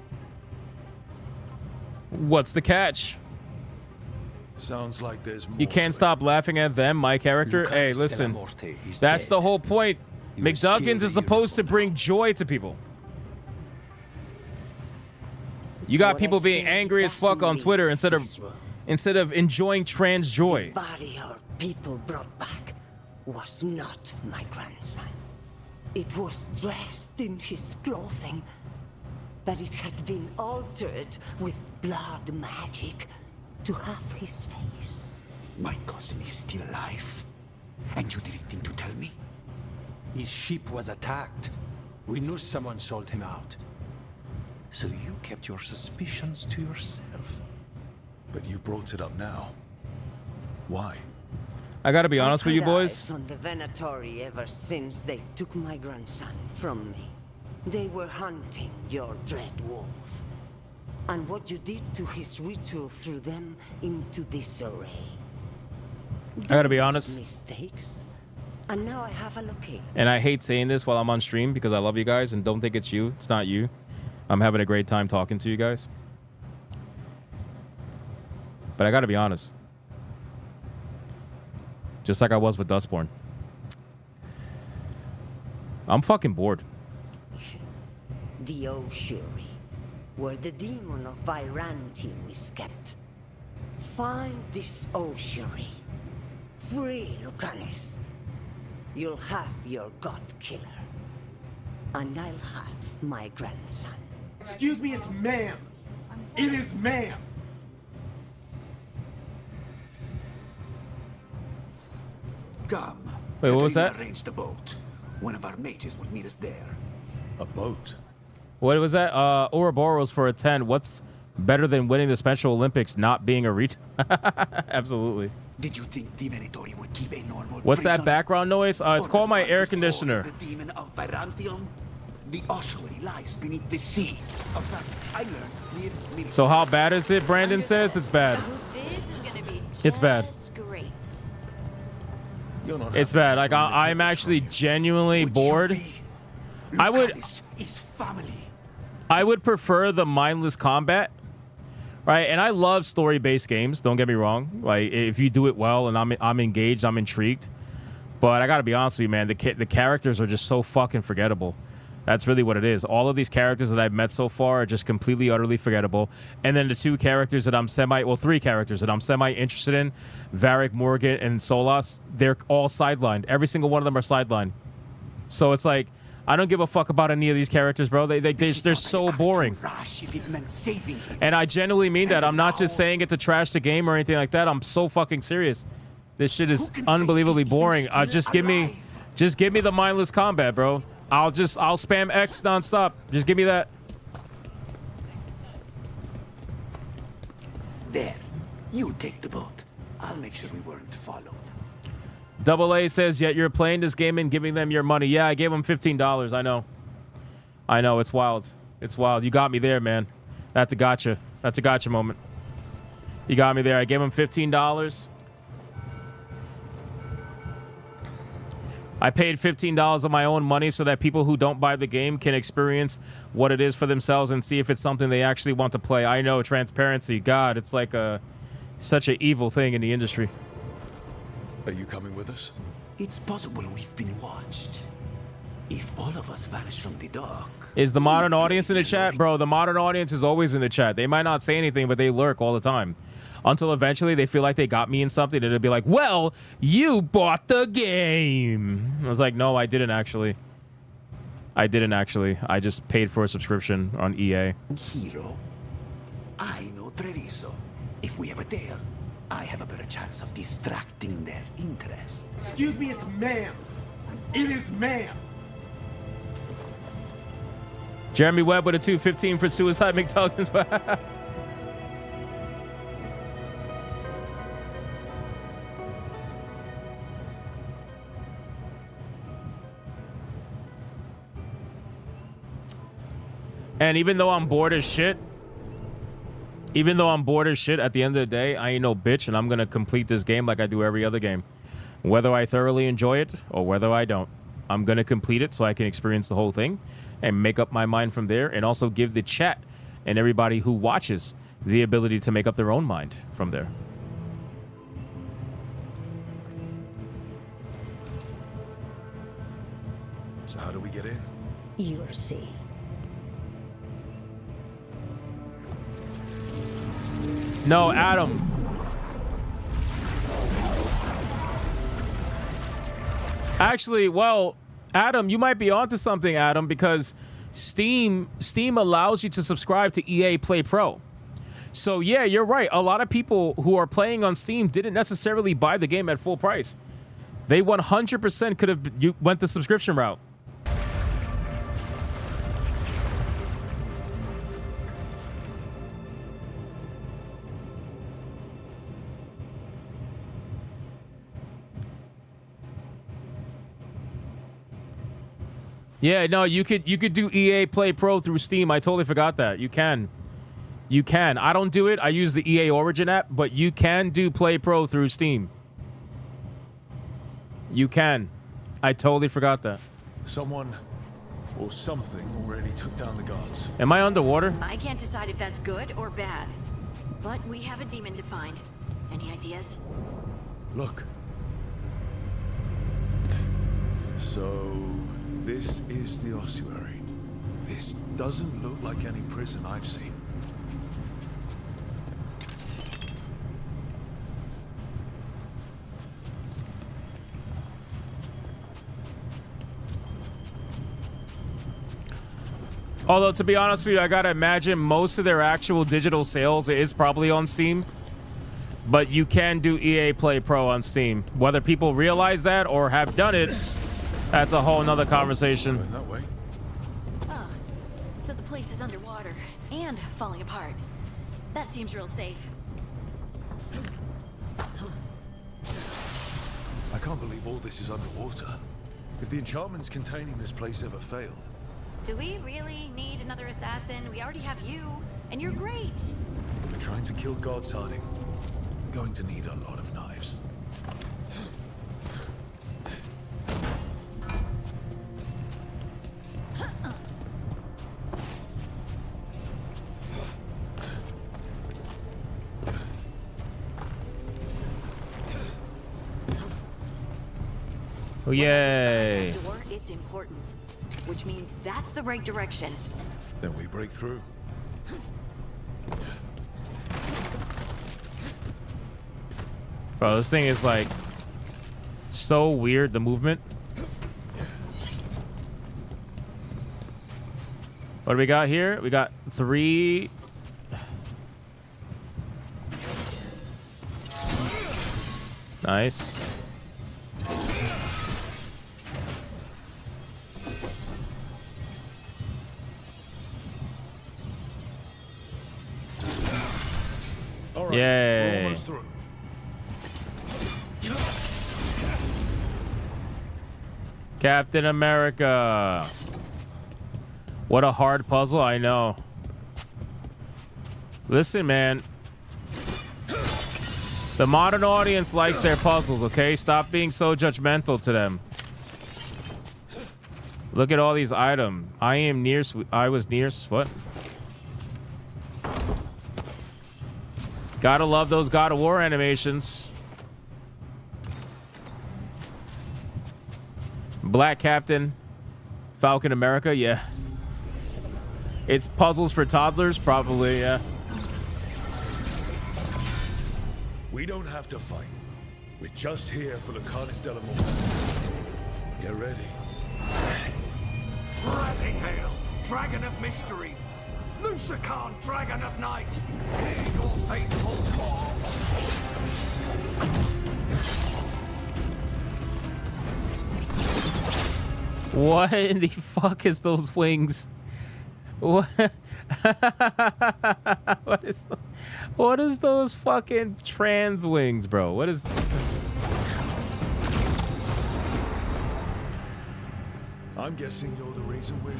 What's the catch? Sounds like there's more. You can't stop laughing at them, my character. Hey, listen. That's the whole point. McDuggins is supposed to bring joy to people. You got people being angry as fuck on Twitter instead of enjoying trans joy. The body our people brought back was not my grandson. It was dressed in his clothing, but it had been altered with blood magic to have his face. My cousin is still alive, and you didn't think to tell me? His ship was attacked. We knew someone sold him out. So you kept your suspicions to yourself. But you brought it up now. Why? I gotta be honest with you boys. I've had eyes on the Venatori ever since they took my grandson from me. They were hunting your dread wolf. And what you did to his ritual threw them into disarray. I gotta be honest. Mistakes. And now I have a location. And I hate saying this while I'm on stream because I love you guys and don't think it's you. It's not you. I'm having a great time talking to you guys. But I gotta be honest. Just like I was with Dustborn. I'm fucking bored. The Ossuary, where the demon of Virantium is kept. Find this Ossuary. Free Lucanis. You'll have your god killer. And I'll have my grandson. Excuse me, it's ma'am. It is ma'am. Come. Wait, what was that? Arrange the boat. One of our mages will meet us there. A boat? What was that? Ouroboros for a 10. What's better than winning the Special Olympics not being a Absolutely. Did you think the Venatori would keep a normal What's that prison? background noise? It's called my air conditioner. The demon of Virantium? The ossuary lies beneath the sea. Of fact, I learned near So how bad is it? Brandon says it's bad. This is gonna be It's bad. just great. It's bad. Like I'm actually genuinely bored. I would prefer the mindless combat, right? And I love story-based games. Don't get me wrong. Like if you do it well and I'm engaged, I'm intrigued. But I gotta be honest with you, man. The characters are just so fucking forgettable. That's really what it is. All of these characters that I've met so far are just completely, utterly forgettable. And then the three characters that I'm semi-interested in, Varric, Morgan, and Solas, they're all sidelined. Every single one of them are sidelined. So it's like, I don't give a fuck about any of these characters, bro. They're so boring. And I genuinely mean that. I'm not just saying it to trash the game or anything like that. I'm so fucking serious. This shit is unbelievably boring. Just give me the mindless combat, bro. I'll spam X nonstop. Just give me that. There. You take the boat. I'll make sure we weren't followed. Double A says, yet you're playing this game and giving them your money. Yeah, I gave them $15. I know. It's wild. It's wild. You got me there, man. That's a gotcha. That's a gotcha moment. You got me there. I gave them $15. I paid $15 of my own money so that people who don't buy the game can experience what it is for themselves and see if it's something they actually want to play. I know, transparency. God, it's like such an evil thing in the industry. Are you coming with us? It's possible we've been watched. If all of us vanish from the dock... Is the modern audience in the chat? Bro, the modern audience is always in the chat. They might not say anything, but they lurk all the time. Until eventually they feel like they got me in something and it'll be like, well, you bought the game. I was like, no, I didn't actually. I just paid for a subscription on EA. Hero, I know Treviso. If we have a deal, I have a better chance of distracting their interest. Excuse me, it's ma'am. It is ma'am. Jeremy Webb with a 215 for Sooicide McDuggins. And even though I'm bored as shit, at the end of the day, I ain't no bitch, and I'm going to complete this game like I do every other game. Whether I thoroughly enjoy it or whether I don't, I'm going to complete it so I can experience the whole thing and make up my mind from there, and also give the chat and everybody who watches the ability to make up their own mind from there. So how do we get in? You'll see. No, Adam. Actually, well, Adam, you might be onto something, Adam, because Steam allows you to subscribe to EA Play Pro. So yeah, you're right. A lot of people who are playing on Steam didn't necessarily buy the game at full price. They 100% could have went the subscription route. Yeah, no, you could do EA Play Pro through Steam. I totally forgot that. You can. I don't do it. I use the EA Origin app, but you can do Play Pro through Steam. You can. I totally forgot that. Someone or something already took down the guards. Am I underwater? I can't decide if that's good or bad. But we have a demon to find. Any ideas? Look. So, this is the Ossuary. This doesn't look like any prison I've seen. Although, to be honest with you, I gotta imagine most of their actual digital sales is probably on Steam. But you can do EA Play Pro on Steam. Whether people realize that or have done it, that's a whole nother conversation. Going that way. Oh, so the place is underwater and falling apart. That seems real safe. I can't believe all this is underwater. If the enchantments containing this place ever failed, Do we really need another assassin? We already have you, and you're great. We're trying to kill gods, Harding. We're going to need a lot of knives. Oh, yay. Door, it's important, which means that's the right direction. Then we break through. Bro, this thing is like so weird, the movement. What do we got here? We got 3. Nice. All right, yay. we're almost through. Captain America. What a hard puzzle, I know. Listen, man. The modern audience likes their puzzles, okay? Stop being so judgmental to them. Look at all these items. I was near. What? Gotta love those God of War animations. Black Captain. Falcon America, yeah. It's puzzles for toddlers, probably, yeah. We don't have to fight. We're just here for the Carnis de la Morte. Get ready. Rising Hail, Dragon of Mystery, Lucican, Dragon of Night, hear your faithful call. What in the fuck is those wings? What? What is those fucking trans wings, bro? What is? I'm guessing you're the reason we're here.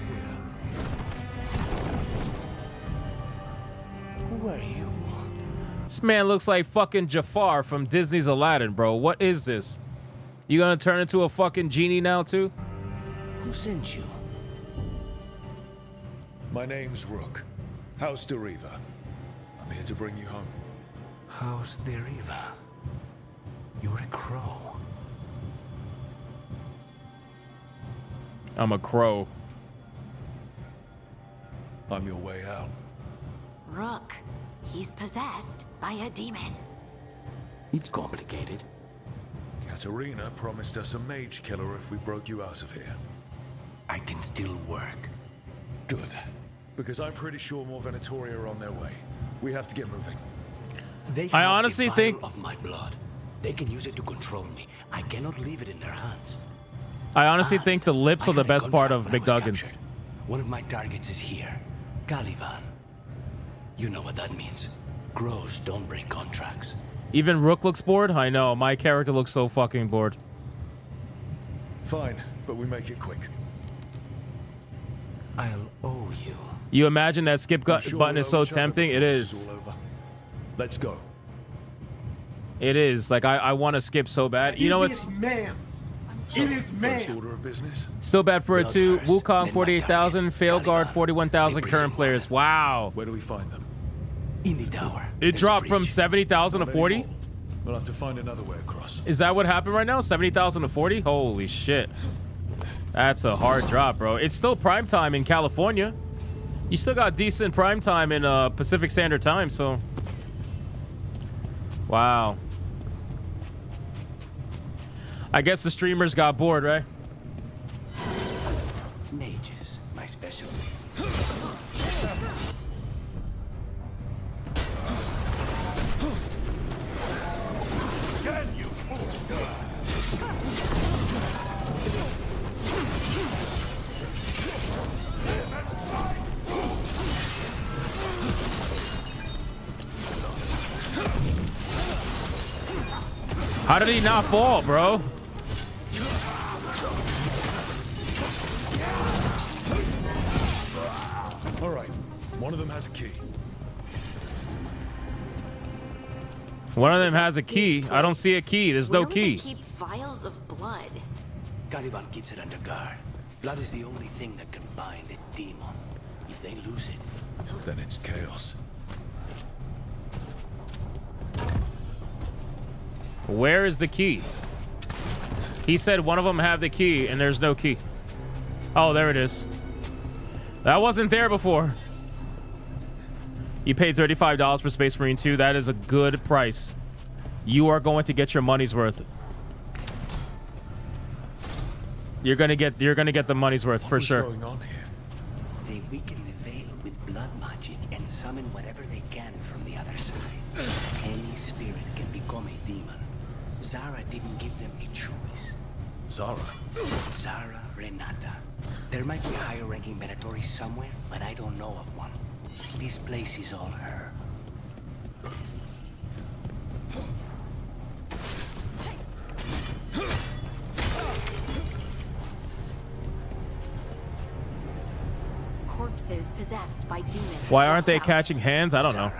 Who are you? This man looks like fucking Jafar from Disney's Aladdin, bro. What is this? You gonna turn into a fucking genie now too? Who sent you? My name's Rook. House Deriva. I'm here to bring you home. House Deriva. You're a crow. I'm a crow. I'm your way out. Rook, he's possessed by a demon. It's complicated. Katarina promised us a mage killer if we broke you out of here. I can still work. Good. Because I'm pretty sure more Venatori are on their way. We have to get moving. I honestly think of my blood. They can use it to control me. I cannot leave it in their hands. I honestly think the lips are the best part of McDuggins. One of my targets is here, Caliban. You know what that means. Crows don't break contracts. Even Rook looks bored? I know, my character looks so fucking bored. Fine, but we make it quick. I'll owe you. You imagine that skip button is so tempting? It is. Let's go. It is. Like, I want to skip so bad. You know what's... Ma'am. It is ma'am. First order of business. Still bad for it too. Wukong 48,000, Veilguard 41,000 current players. Wow. Where do we find them? In the tower. It dropped from 70,000 to 40? We'll have to find another way across. Is that what happened right now? 70,000 to 40? Holy shit. That's a hard drop, bro. It's still prime time in California. You still got decent prime time in Pacific Standard Time, so... Wow. I guess the streamers got bored, right? Mages, my specialty. How did he not fall, bro? All right, one of them has a key. One of them has a key. I don't see a key. There's no Where would they key. keep vials of blood? Caliban keeps it under guard. Blood is the only thing that can bind a demon. If they lose it, Then it's chaos. Where is the key? He said one of them have the key, and there's no key. Oh, there it is. That wasn't there before. You paid $35 for Space Marine 2. That is a good price. You are going to get your money's worth. You're gonna get the money's worth for sure. What's going on here? they weaken the Veil with blood magic and summon whatever they can from the other side. Any spirit can become a demon. Zara didn't give them a choice. Zara? Zara Renata. There might be a higher-ranking Venatori somewhere, but I don't know of one. This place is all her. Corpses possessed by demons. Why aren't they catching hands? I don't know.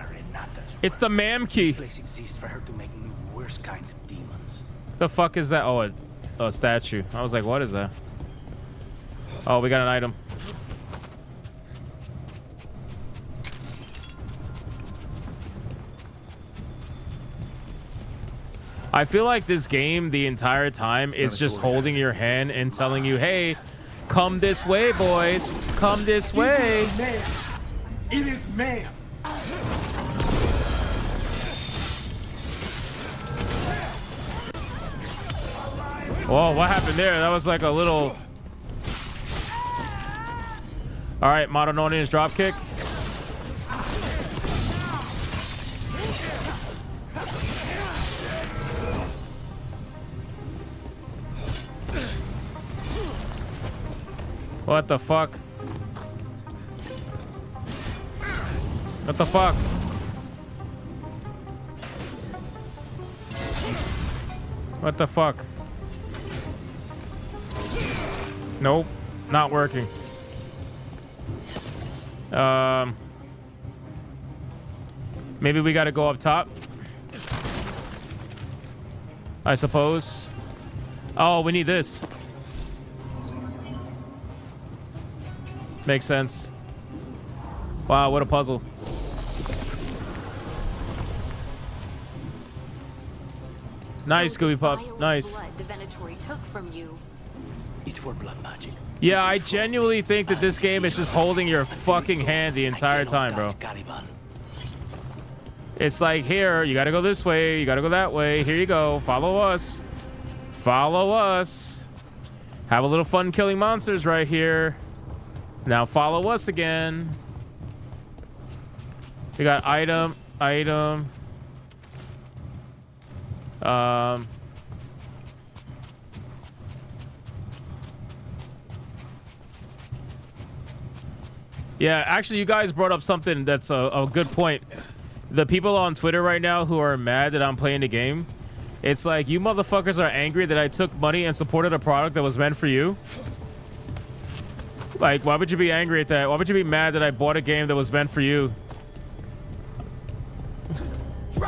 It's the MAM key. This place exists for her to make new, worse kinds of demons. The fuck is that? Oh, a statue. I was like, what is that? Oh, we got an item. I feel like this game the entire time is just holding your hand and telling you, hey, come this way, boys. Come this way. It is man. Whoa, what happened there? That was like a little... All right, Modern Audience dropkick. What the fuck? What the fuck? What the fuck? Nope, not working. Maybe we got to go up top, I suppose. Oh, we need this. Makes sense. Wow, what a puzzle. Nice, Scooby Pup. Nice. Blood the Venatori took from you. It's for blood magic. Yeah, I genuinely think that this game is just holding your fucking hand the entire time, bro. It's like, here, you gotta go this way, you gotta go that way. Here you go. Follow us. Follow us. Have a little fun killing monsters right here. Now follow us again. We got item. Yeah, actually, you guys brought up something that's a good point. The people on Twitter right now who are mad that I'm playing the game, it's like, you motherfuckers are angry that I took money and supported a product that was meant for you. Like, why would you be angry at that? Why would you be mad that I bought a game that was meant for you?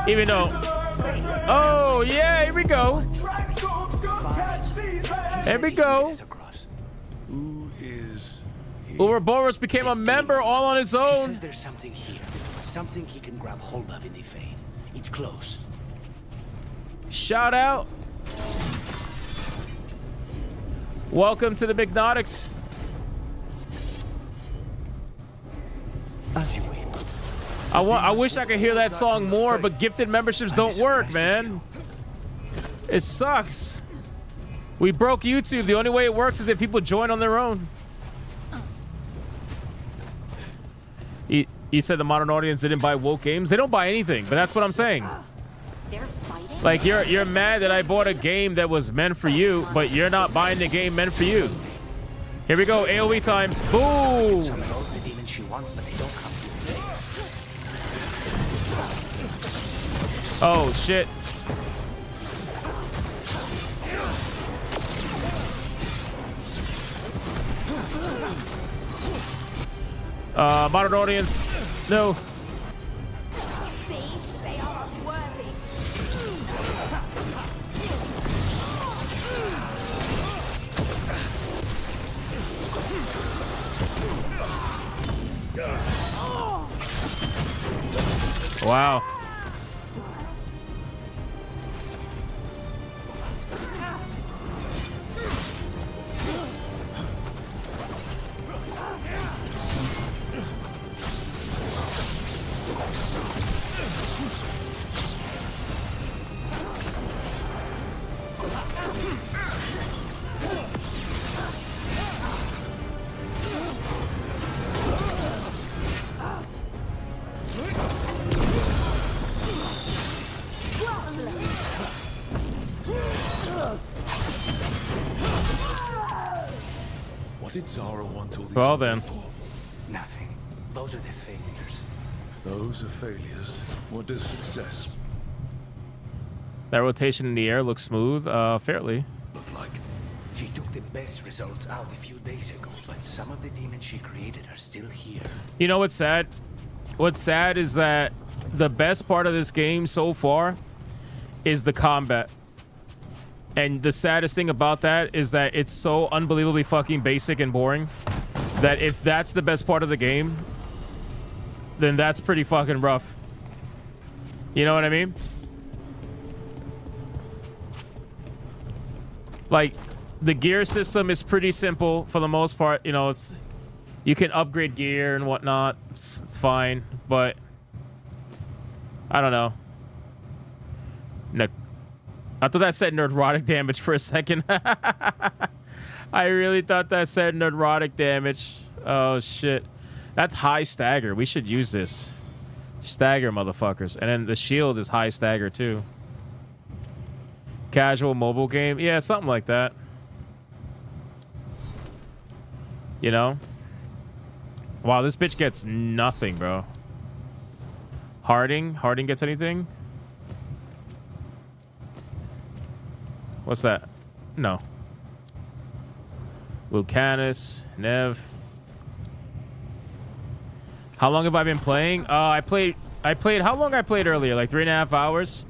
Even though... Oh, yeah, here we go. Here we go. Who is he? Ouroboros became a member all on his He own. says there's something here. Something he can grab hold of in the Fade. It's close. Shout out. Welcome to the McDuggins. As you wait. I wish I could hear that song more, but gifted memberships don't work, man. It sucks. We broke YouTube. The only way it works is if people join on their own. You said the modern audience didn't buy woke games. They don't buy anything, but that's what I'm saying. They're fighting? Like, you're mad that I bought a game that was meant for you, but you're not buying the game meant for you. Here we go, AoE time. Boom! Summon all the demons she wants, but they don't come to her. Oh, shit. Modern audience. No. See? They are worthy. Wow. What did Zara want all these? Well then. Nothing. Those are the failures. Those are failures. What does success That rotation in the air looks smooth. Fairly. look like? She took the best results out a few days ago, but some of the demons she created are still here. You know what's sad? What's sad is that the best part of this game so far is the combat. And the saddest thing about that is that it's so unbelievably fucking basic and boring that if that's the best part of the game, then that's pretty fucking rough. You know what I mean? Like, the gear system is pretty simple for the most part. You know, it's... You can upgrade gear and whatnot. It's fine, but... I don't know. No. I thought that said neurotic damage for a second. I really thought that said neurotic damage. Oh, shit. That's high stagger. We should use this. Stagger, motherfuckers. And then the shield is high stagger, too. Casual mobile game. Yeah, something like that. You know? Wow, this bitch gets nothing, bro. Harding? Harding gets anything? What's that? No. Lucanus, Nev. How long have I been playing? I played how long I played earlier? Like 3.5 hours.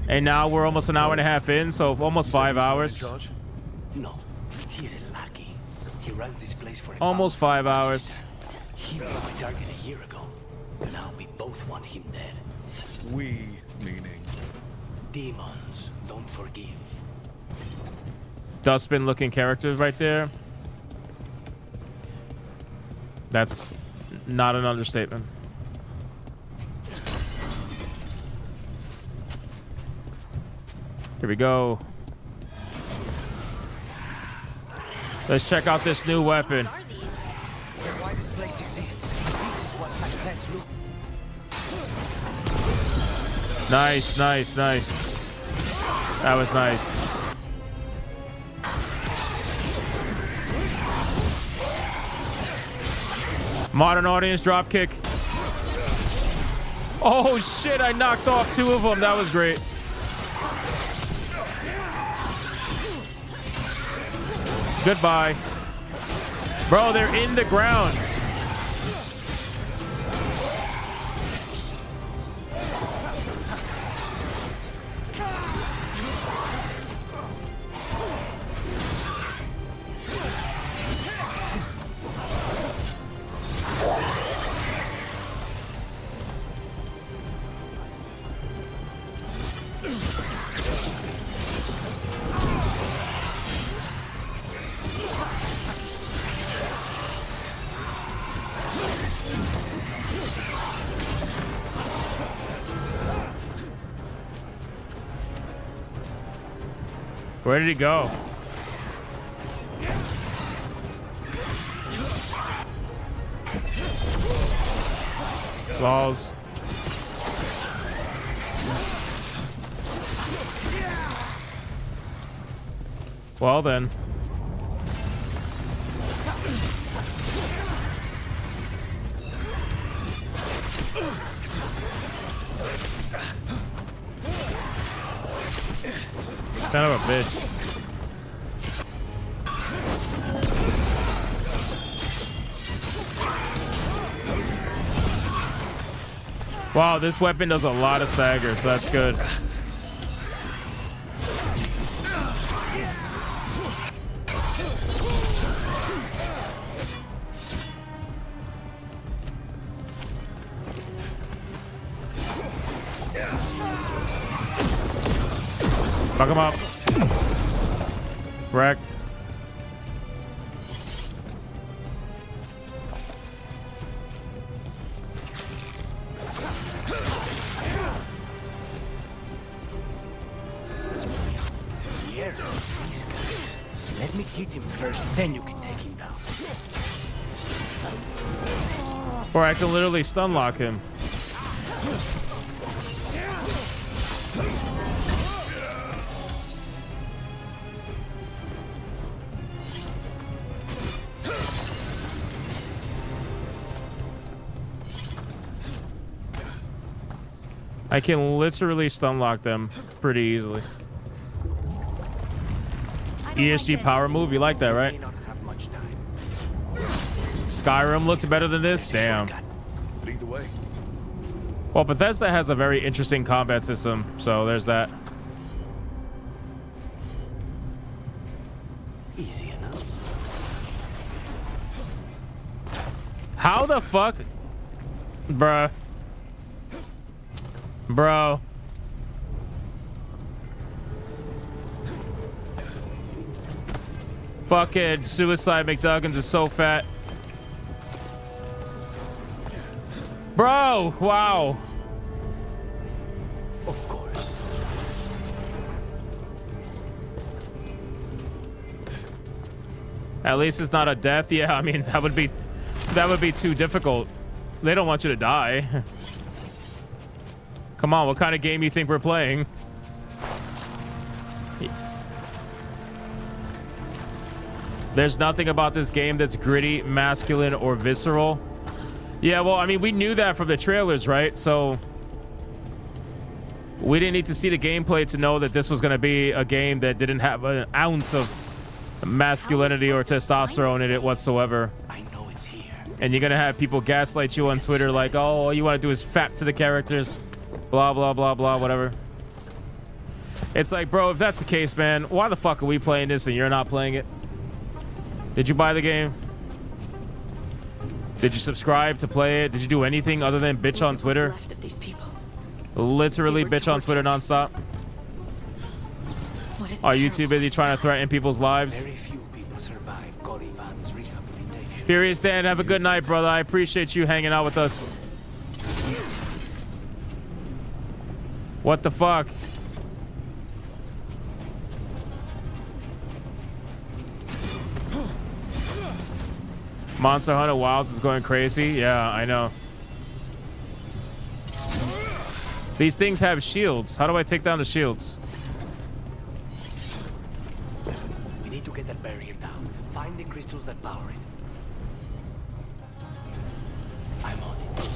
And now we're almost an hour and a half in, so almost 5 hours. No, he's a lackey. He runs this place for Almost 5 hours. He was my target a year ago. Now we both want him dead. We, meaning? Demons don't forgive. Dustbin looking characters right there. That's not an understatement. Here we go. Let's check out this new weapon. Why this place exists. This is what success looks. Nice, nice, nice. That was nice. Modern audience drop kick. Oh shit, I knocked off 2 of them. That was great. Goodbye. Bro, they're in the ground. Where did he go? Balls. Well then. Son of a bitch. Wow, this weapon does a lot of stagger, so that's good. Fuck him up. Wrecked. Here, these guys. Let me hit him first, then you can take him down. Or I can literally stun lock him. I can literally stun lock them pretty easily. ESG power move, you like that, right? Skyrim looked better than this? Damn. Lead the way. Well, Bethesda has a very interesting combat system, so there's that. Easy enough. How the fuck? Bruh. Bro. Fucking Sooicide McDuggins is so fat. Bro, wow. Of course. At least it's not a death. Yeah, I mean, that would be too difficult. They don't want you to die. Come on, what kind of game you think we're playing? There's nothing about this game that's gritty, masculine, or visceral. Yeah, well, I mean, we knew that from the trailers, right? So we didn't need to see the gameplay to know that this was going to be a game that didn't have an ounce of masculinity or testosterone in it whatsoever. I know it's here. And you're going to have people gaslight you on Twitter like, oh, all you want to do is fap to the characters. Blah, blah, blah, blah, whatever. It's like, bro, if that's the case, man, why the fuck are we playing this and you're not playing it? Did you buy the game? Did you subscribe to play it? Did you do anything other than bitch on Twitter? Left of these people. Literally bitch on Twitter nonstop? Are you too busy trying to threaten people's lives? Very few people survive Gorivan's rehabilitation. Furious Dan, have a good night, brother. I appreciate you hanging out with us. What the fuck? Monster Hunter Wilds is going crazy. Yeah, I know. These things have shields. How do I take down the shields? We need to get that barrier down. Find the crystals that power it. I'm on it.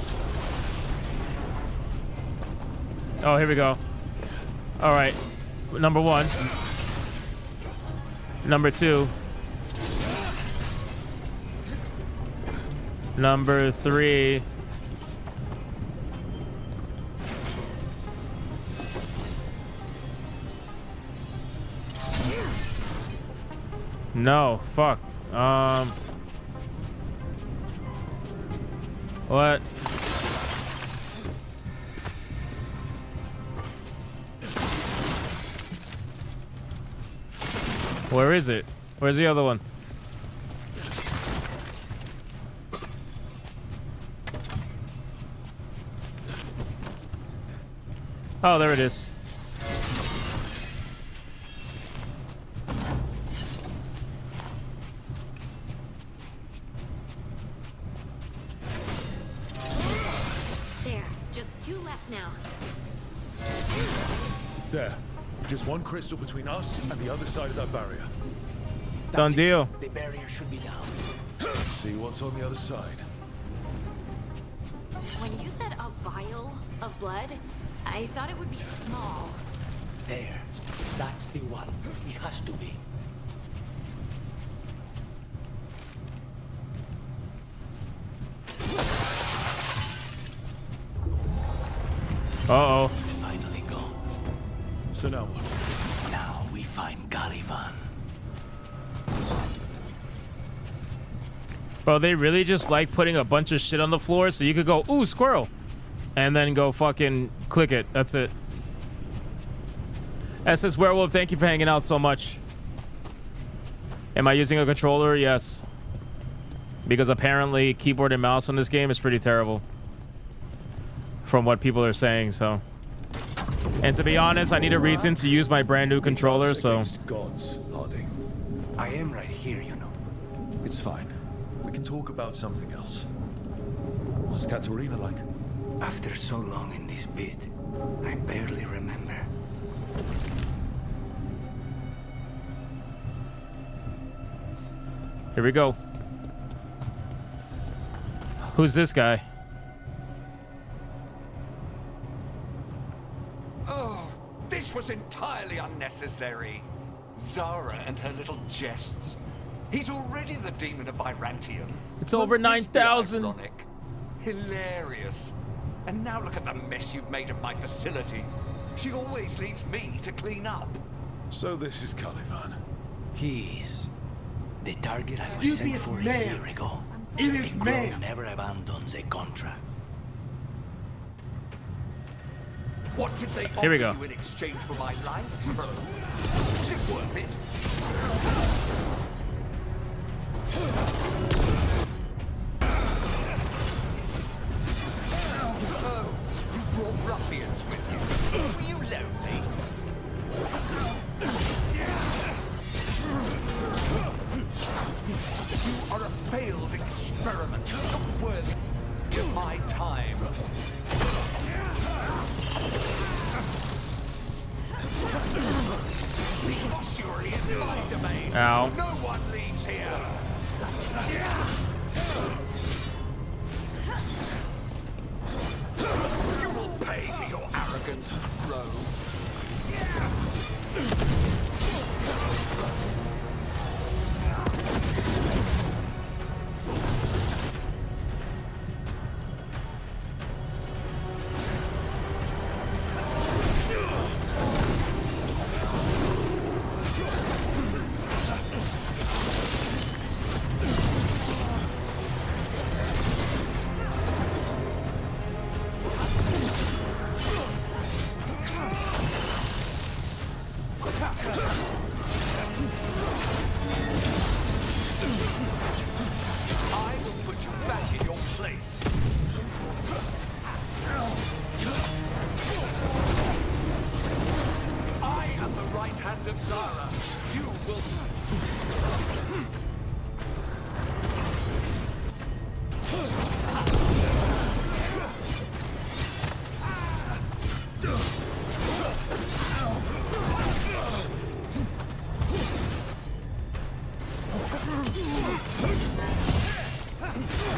Oh, here we go. All right. Number 1. Number 2. Number 3. No, fuck. What? Where is it? Where's the other one? Oh, there it is. There, just 2 left now. There. Just one crystal between us and the other side of that barrier. Done deal. The barrier should be down. See what's on the other side. When you said a vial of blood, I thought it would be small. There. That's the one. It has to be. Uh-oh. It's finally gone. So now what? Now we find Caliban. Bro, they really just like putting a bunch of shit on the floor so you could go, ooh, squirrel. And then go fucking click it. That's it. SS Werewolf, thank you for hanging out so much. Am I using a controller? Yes. Because apparently keyboard and mouse on this game is pretty terrible. From what people are saying, so. And to be honest, I need a reason to use my brand new controller, so. Gods, Harding. I am right here, you know. It's fine. We can talk about something else. What's Katerina like? After so long in this pit, I barely remember. Here we go. Who's this guy? Oh, this was entirely unnecessary. Zara and her little jests. He's already the demon of Virantium. It's over 9,000. Ironic. Hilarious. And now look at the mess you've made of my facility. She always leaves me to clean up. So this is Caliban. He's the target I was sent for a year ago. It is Crow man. never abandons a contract. What did they offer Here we go. you in exchange for my life, bro? Is it worth it? Oh, you brought ruffians with you. Were you lonely? You are a failed experiment, not worthy of my time. The ossuary is my domain. Ow. No one leaves here. You will pay for your arrogance, Crow. I will put you back in your place. I am the right hand of Zara. You will...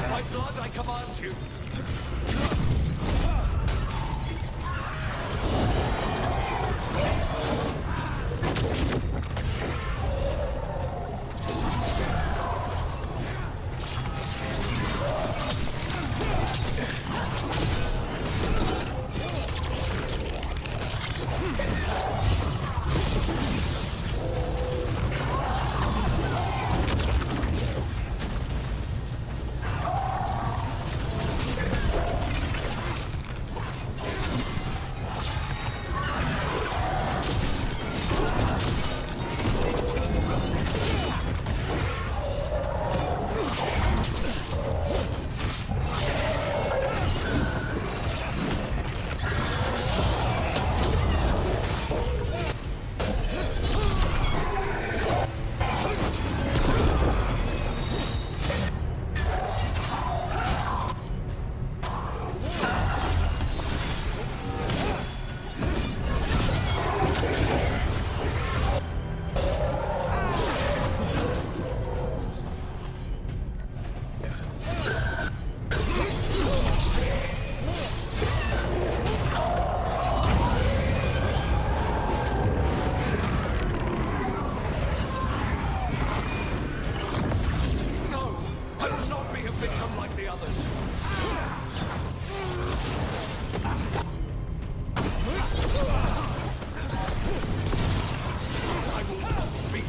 My blood, I command you.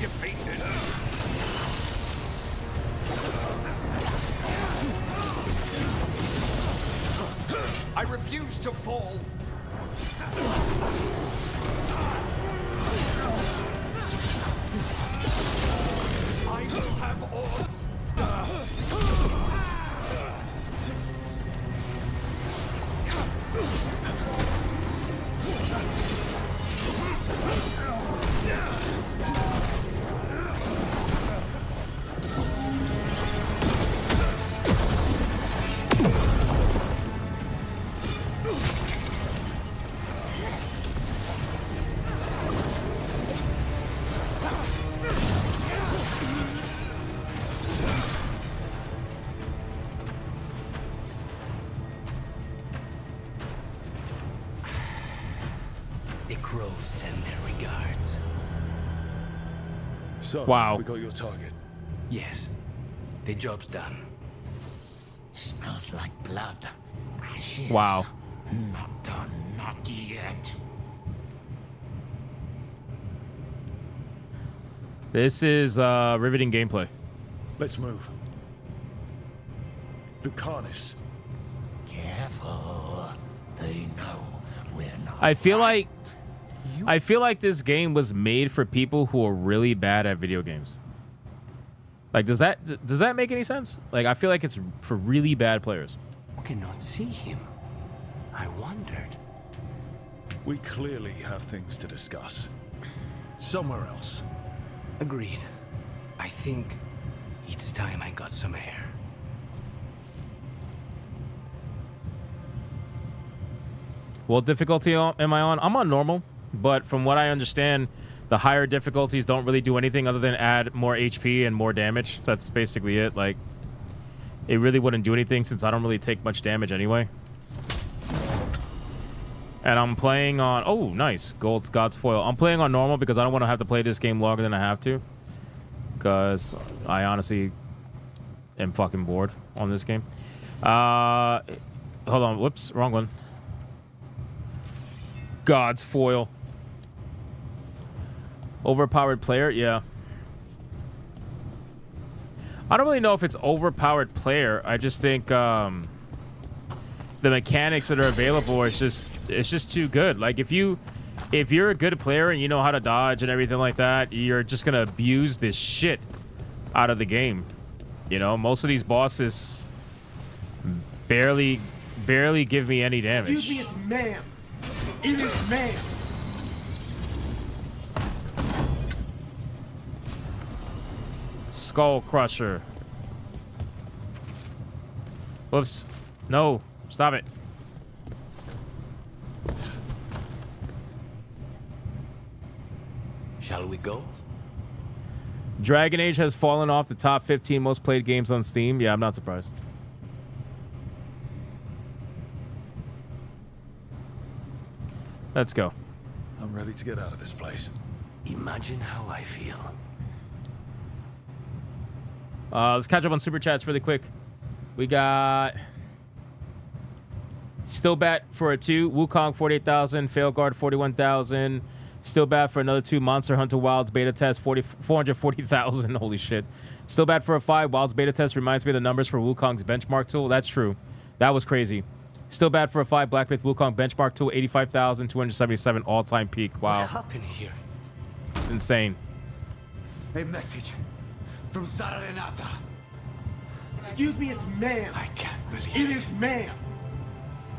defeated. I refuse to fall. I will have all. The Crows send their regards. So, Wow. we got your target. Yes. The job's done. Smells like blood. Ashes. Wow. Not done, not yet. This is riveting gameplay. Let's move. Lucanus. Careful. They know we're not. I feel like this game was made for people who are really bad at video games. Like, does that make any sense? Like, I feel like it's for really bad players. I cannot see him. I wondered. We clearly have things to discuss. Somewhere else. Agreed. I think it's time I got some air. What difficulty am I on? I'm on normal, but from what I understand, the higher difficulties don't really do anything other than add more HP and more damage. That's basically it. Like, it really wouldn't do anything since I don't really take much damage anyway. And I'm playing on... Oh, nice. God's Foil. I'm playing on normal because I don't want to have to play this game longer than I have to. Because I honestly am fucking bored on this game. Hold on. Whoops. Wrong one. God's Foil. Overpowered player? Yeah. I don't really know if it's overpowered player. I just think the mechanics that are available are it's just too good. Like, if you're a good player and you know how to dodge and everything like that, you're just gonna abuse this shit out of the game. You know, most of these bosses barely give me any damage. Excuse me, it's ma'am. It is ma'am. Skull Crusher. Whoops. No. Stop it. Shall we go? Dragon Age has fallen off the top 15 most played games on Steam. Yeah, I'm not surprised. Let's go. I'm ready to get out of this place. Imagine how I feel. Let's catch up on Super Chats really quick. We got... Still bat for a 2. Wukong 48,000. Veilguard 41,000. Still bad for another 2. Monster Hunter Wilds beta test 440,000. Holy shit. Still bad for a 5. Wilds beta test reminds me of the numbers for Wukong's benchmark tool. That's true. That was crazy. Still bad for a 5. Black Myth Wukong benchmark tool 85,277 all-time peak. Wow. What happened here? It's insane. A message from Sara Renata. Excuse me, it's ma'am. I can't believe it. It is ma'am.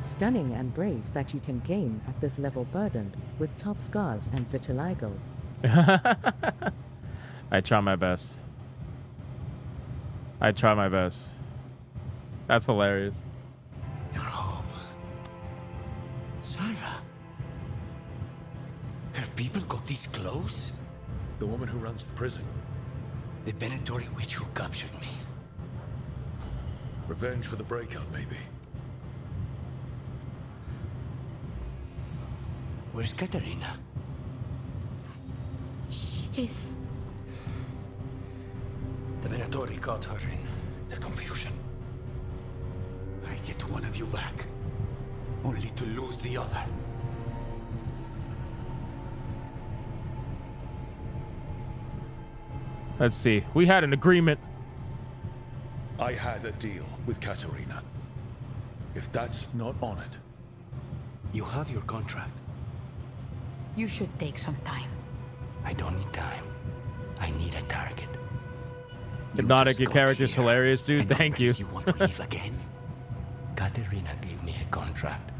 Stunning and brave that you can game at this level, burdened with top scars and vitiligo. I try my best. I try my best. That's hilarious. You're home. Sarah. Her people got this close? The woman who runs the prison. The Benettori witch who captured me. Revenge for the breakup, maybe. Where's Katerina? She's... The Venatori caught her in their confusion. I get one of you back, only to lose the other. Let's see. We had an agreement. I had a deal with Katerina. If that's not honored... You have your contract. You should take some time. I don't need time. I need a target. Hypnotic, your character's hilarious, dude. Thank you. You want to leave again? Katerina gave me a contract.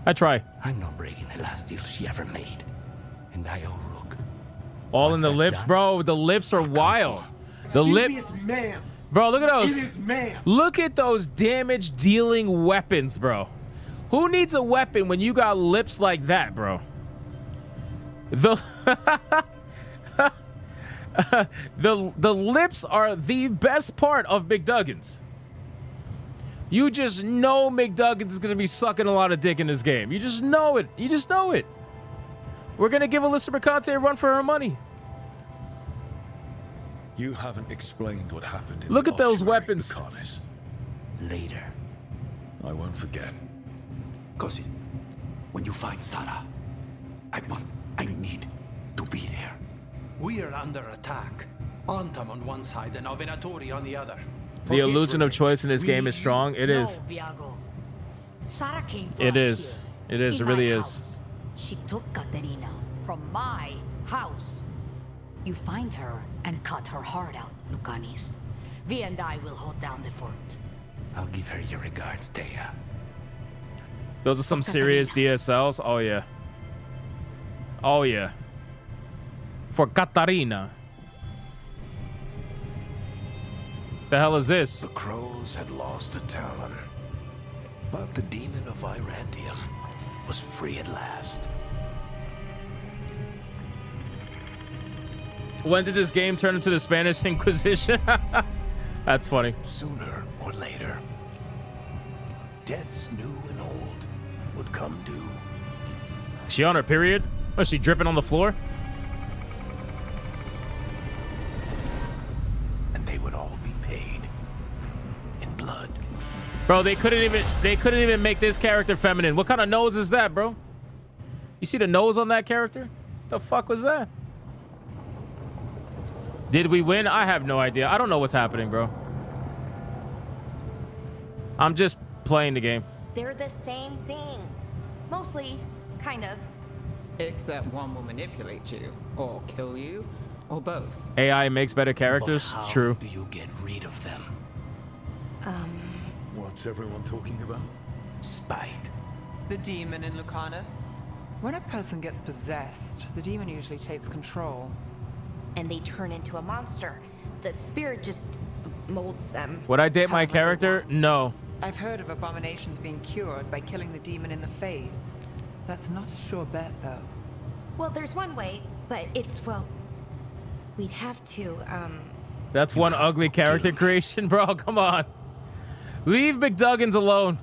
I try. I'm not breaking the last deal she ever made. And I owe Rook. All in the lips, bro. The lips are wild. The lip. Bro, look at those. Look at those damage dealing weapons, bro. Who needs a weapon when you got lips like that, bro? The the lips are the best part of McDuggins. You just know McDuggins is gonna be sucking a lot of dick in this game. You just know it. You just know it. We're gonna give Alyssa Mercante a run for her money. You haven't explained what happened in Look the at those ossuary, weapons. Lucanus. Later. I won't forget. Cousin, when you find Sarah, I need to be there. We are under attack. Antam on one side and Avenatori on the other. The illusion of choice in this game is strong. It is. No, Viago. Sarah came for It us is. here, It is. It in really my is. house. She took Katerina from my house. You find her and cut her heart out, Lucanis. Vi and I will hold down the fort. I'll give her your regards, Thea. Those are some serious DSLs. Oh yeah. Oh yeah. For Katarina. The hell is this? The Crows had lost a talon, but the demon of Irantium was free at last. When did this game turn into the Spanish Inquisition? That's funny. Sooner or later, debts new and old would come due. She on her period? Was she dripping on the floor? And they would all be paid in blood. Bro, they couldn't even make this character feminine. What kind of nose is that, bro? You see the nose on that character? The fuck was that? Did we win? I have no idea. I don't know what's happening, bro. I'm just playing the game. They're the same thing. Mostly, kind of. Except one will manipulate you, or kill you, or both. AI makes better characters. But how True. do you get rid of them? What's everyone talking about? Spite. The demon in Lucanus. When a person gets possessed, the demon usually takes control. And they turn into a monster. The spirit just molds them. Would I date my character? No. I've heard of abominations being cured by killing the demon in the Fade. That's not a sure bet, though. Well, there's one way, but it's, well, we'd have to, That's one ugly character creation, bro. Come on. Leave McDuggins alone.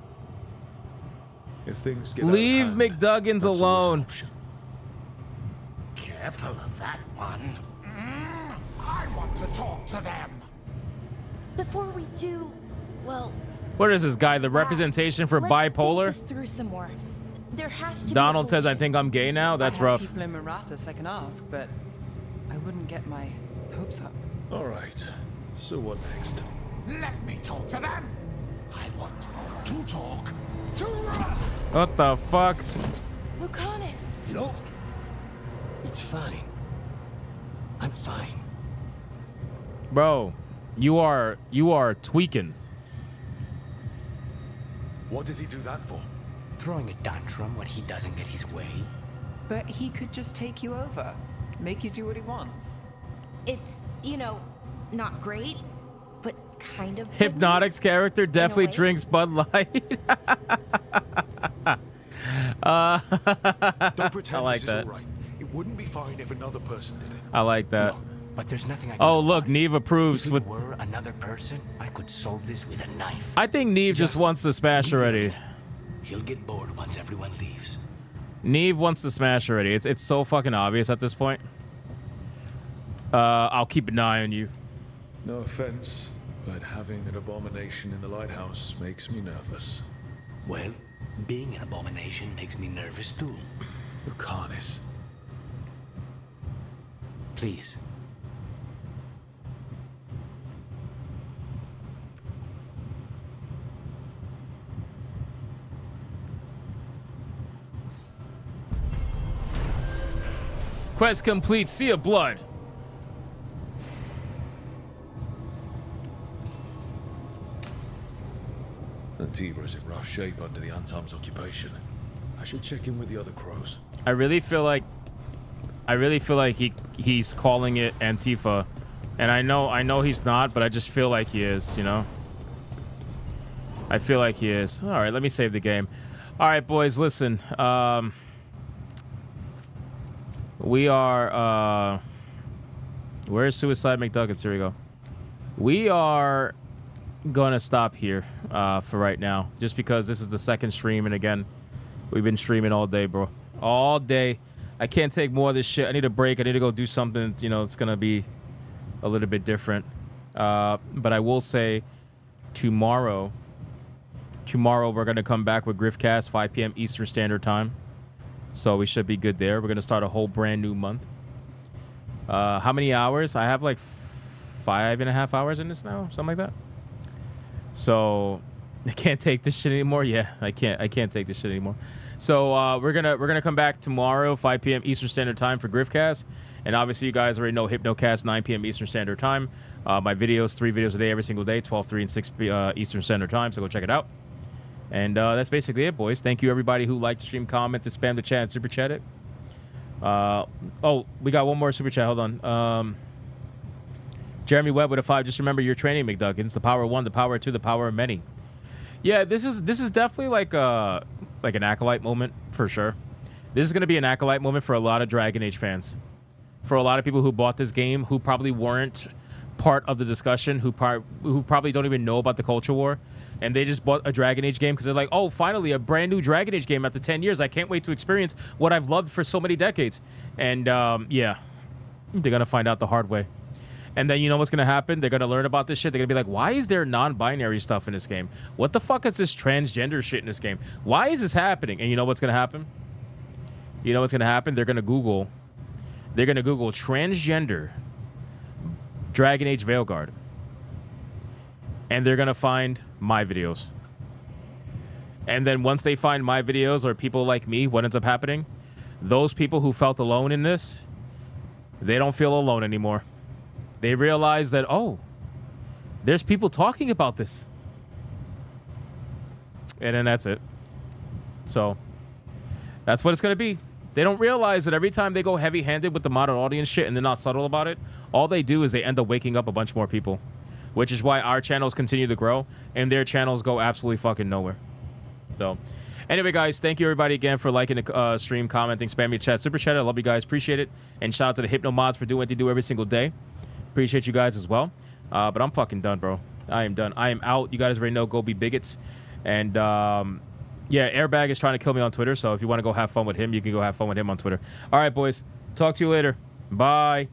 If things get Leave out of hand, McDuggins that's always an alone. option. Careful of that one. I want to talk to them. before we do, well... What is this guy? The representation for let's bipolar? think this through some more. There has to Donald be a says, I solution. think I'm gay now. That's I have rough. people in Marathas I can ask, but I wouldn't get my hopes up. All right. So what next? Let me talk to them. I want to talk to... What the fuck? Lucanus! No. It's fine. I'm fine. Bro, you are tweaking. What did he do that for? Throwing a tantrum when he doesn't get his way? But he could just take you over, make you do what he wants. It's, you know, not great, but kind of good Hypnotic's character definitely way. drinks Bud Light. Don't pretend I like this is that. all right. It wouldn't be fine if another person did it. I like that. But there's nothing I can Oh, do look, about it. Neve approves. If With it were another person, I could solve this with a knife. I think Neve just wants to smash already. He'll get bored once everyone leaves. Neve wants to smash already. It's so fucking obvious at this point. I'll keep an eye on you. No offense, but having an abomination in the lighthouse makes me nervous. Well, being an abomination makes me nervous too. Lucanus. Please. Quest complete. Sea of Blood. Antiva's in rough shape under the Antom's occupation. I should check in with the other crows. I really feel like he's calling it Antifa, and I know he's not, but I just feel like he is, you know. I feel like he is. All right, let me save the game. All right, boys, listen. We are where's Sooicide McDuggins? Here we go. We are gonna stop here for right now, just because this is the second stream, and again, we've been streaming all day, bro. All day. I can't take more of this shit. I need a break. I need to go do something, you know, it's gonna be a little bit different. But I will say tomorrow we're gonna come back with Griftcast 5 p.m. Eastern Standard Time. So we should be good there. We're gonna start a whole brand new month. How many hours? I have like 5.5 hours in this now, something like that. So I can't take this shit anymore. Yeah, I can't take this shit anymore. So we're gonna come back tomorrow, 5 p.m. Eastern Standard Time for Griftcast, and obviously you guys already know Hypnocast 9 p.m. Eastern Standard Time. My videos, 3 videos a day every single day, 12, 3, and 6 Eastern Standard Time. So go check it out. And that's basically it, boys. Thank you everybody who liked the stream, commented, spam the chat, super chat it. Oh, we got one more super chat. Hold on. Jeremy Webb with a 5. Just remember your training, McDuggins. The power of 1, the power of 2, the power of many. Yeah, this is definitely like an Acolyte moment for sure. This is gonna be an Acolyte moment for a lot of Dragon Age fans, for a lot of people who bought this game who probably weren't part of the discussion, who probably don't even know about the culture war, and they just bought a Dragon Age game because they're like, oh, finally a brand new Dragon Age game after 10 years. I can't wait to experience what I've loved for so many decades. And yeah, they're gonna find out the hard way. And then you know what's going to happen? They're going to learn about this shit. They're going to be like, why is there non-binary stuff in this game? What the fuck is this transgender shit in this game? Why is this happening? And you know what's going to happen? You know what's going to happen? They're going to Google transgender Dragon Age Veilguard. And they're going to find my videos. And then once they find my videos or people like me, what ends up happening? Those people who felt alone in this, they don't feel alone anymore. They realize that, oh, there's people talking about this. And then that's it. So that's what it's going to be. They don't realize that every time they go heavy-handed with the modern audience shit and they're not subtle about it, all they do is they end up waking up a bunch more people, which is why our channels continue to grow and their channels go absolutely fucking nowhere. So anyway, guys, thank you everybody again for liking the stream, commenting, spamming chat, super chat. I love you guys. Appreciate it. And shout out to the Hypno mods for doing what they do every single day. Appreciate you guys as well. But I'm fucking done, bro. I am done. I am out. You guys already know, go be bigots. And yeah, Airbag is trying to kill me on Twitter. So if you want to go have fun with him, you can go have fun with him on Twitter. All right, boys. Talk to you later. Bye.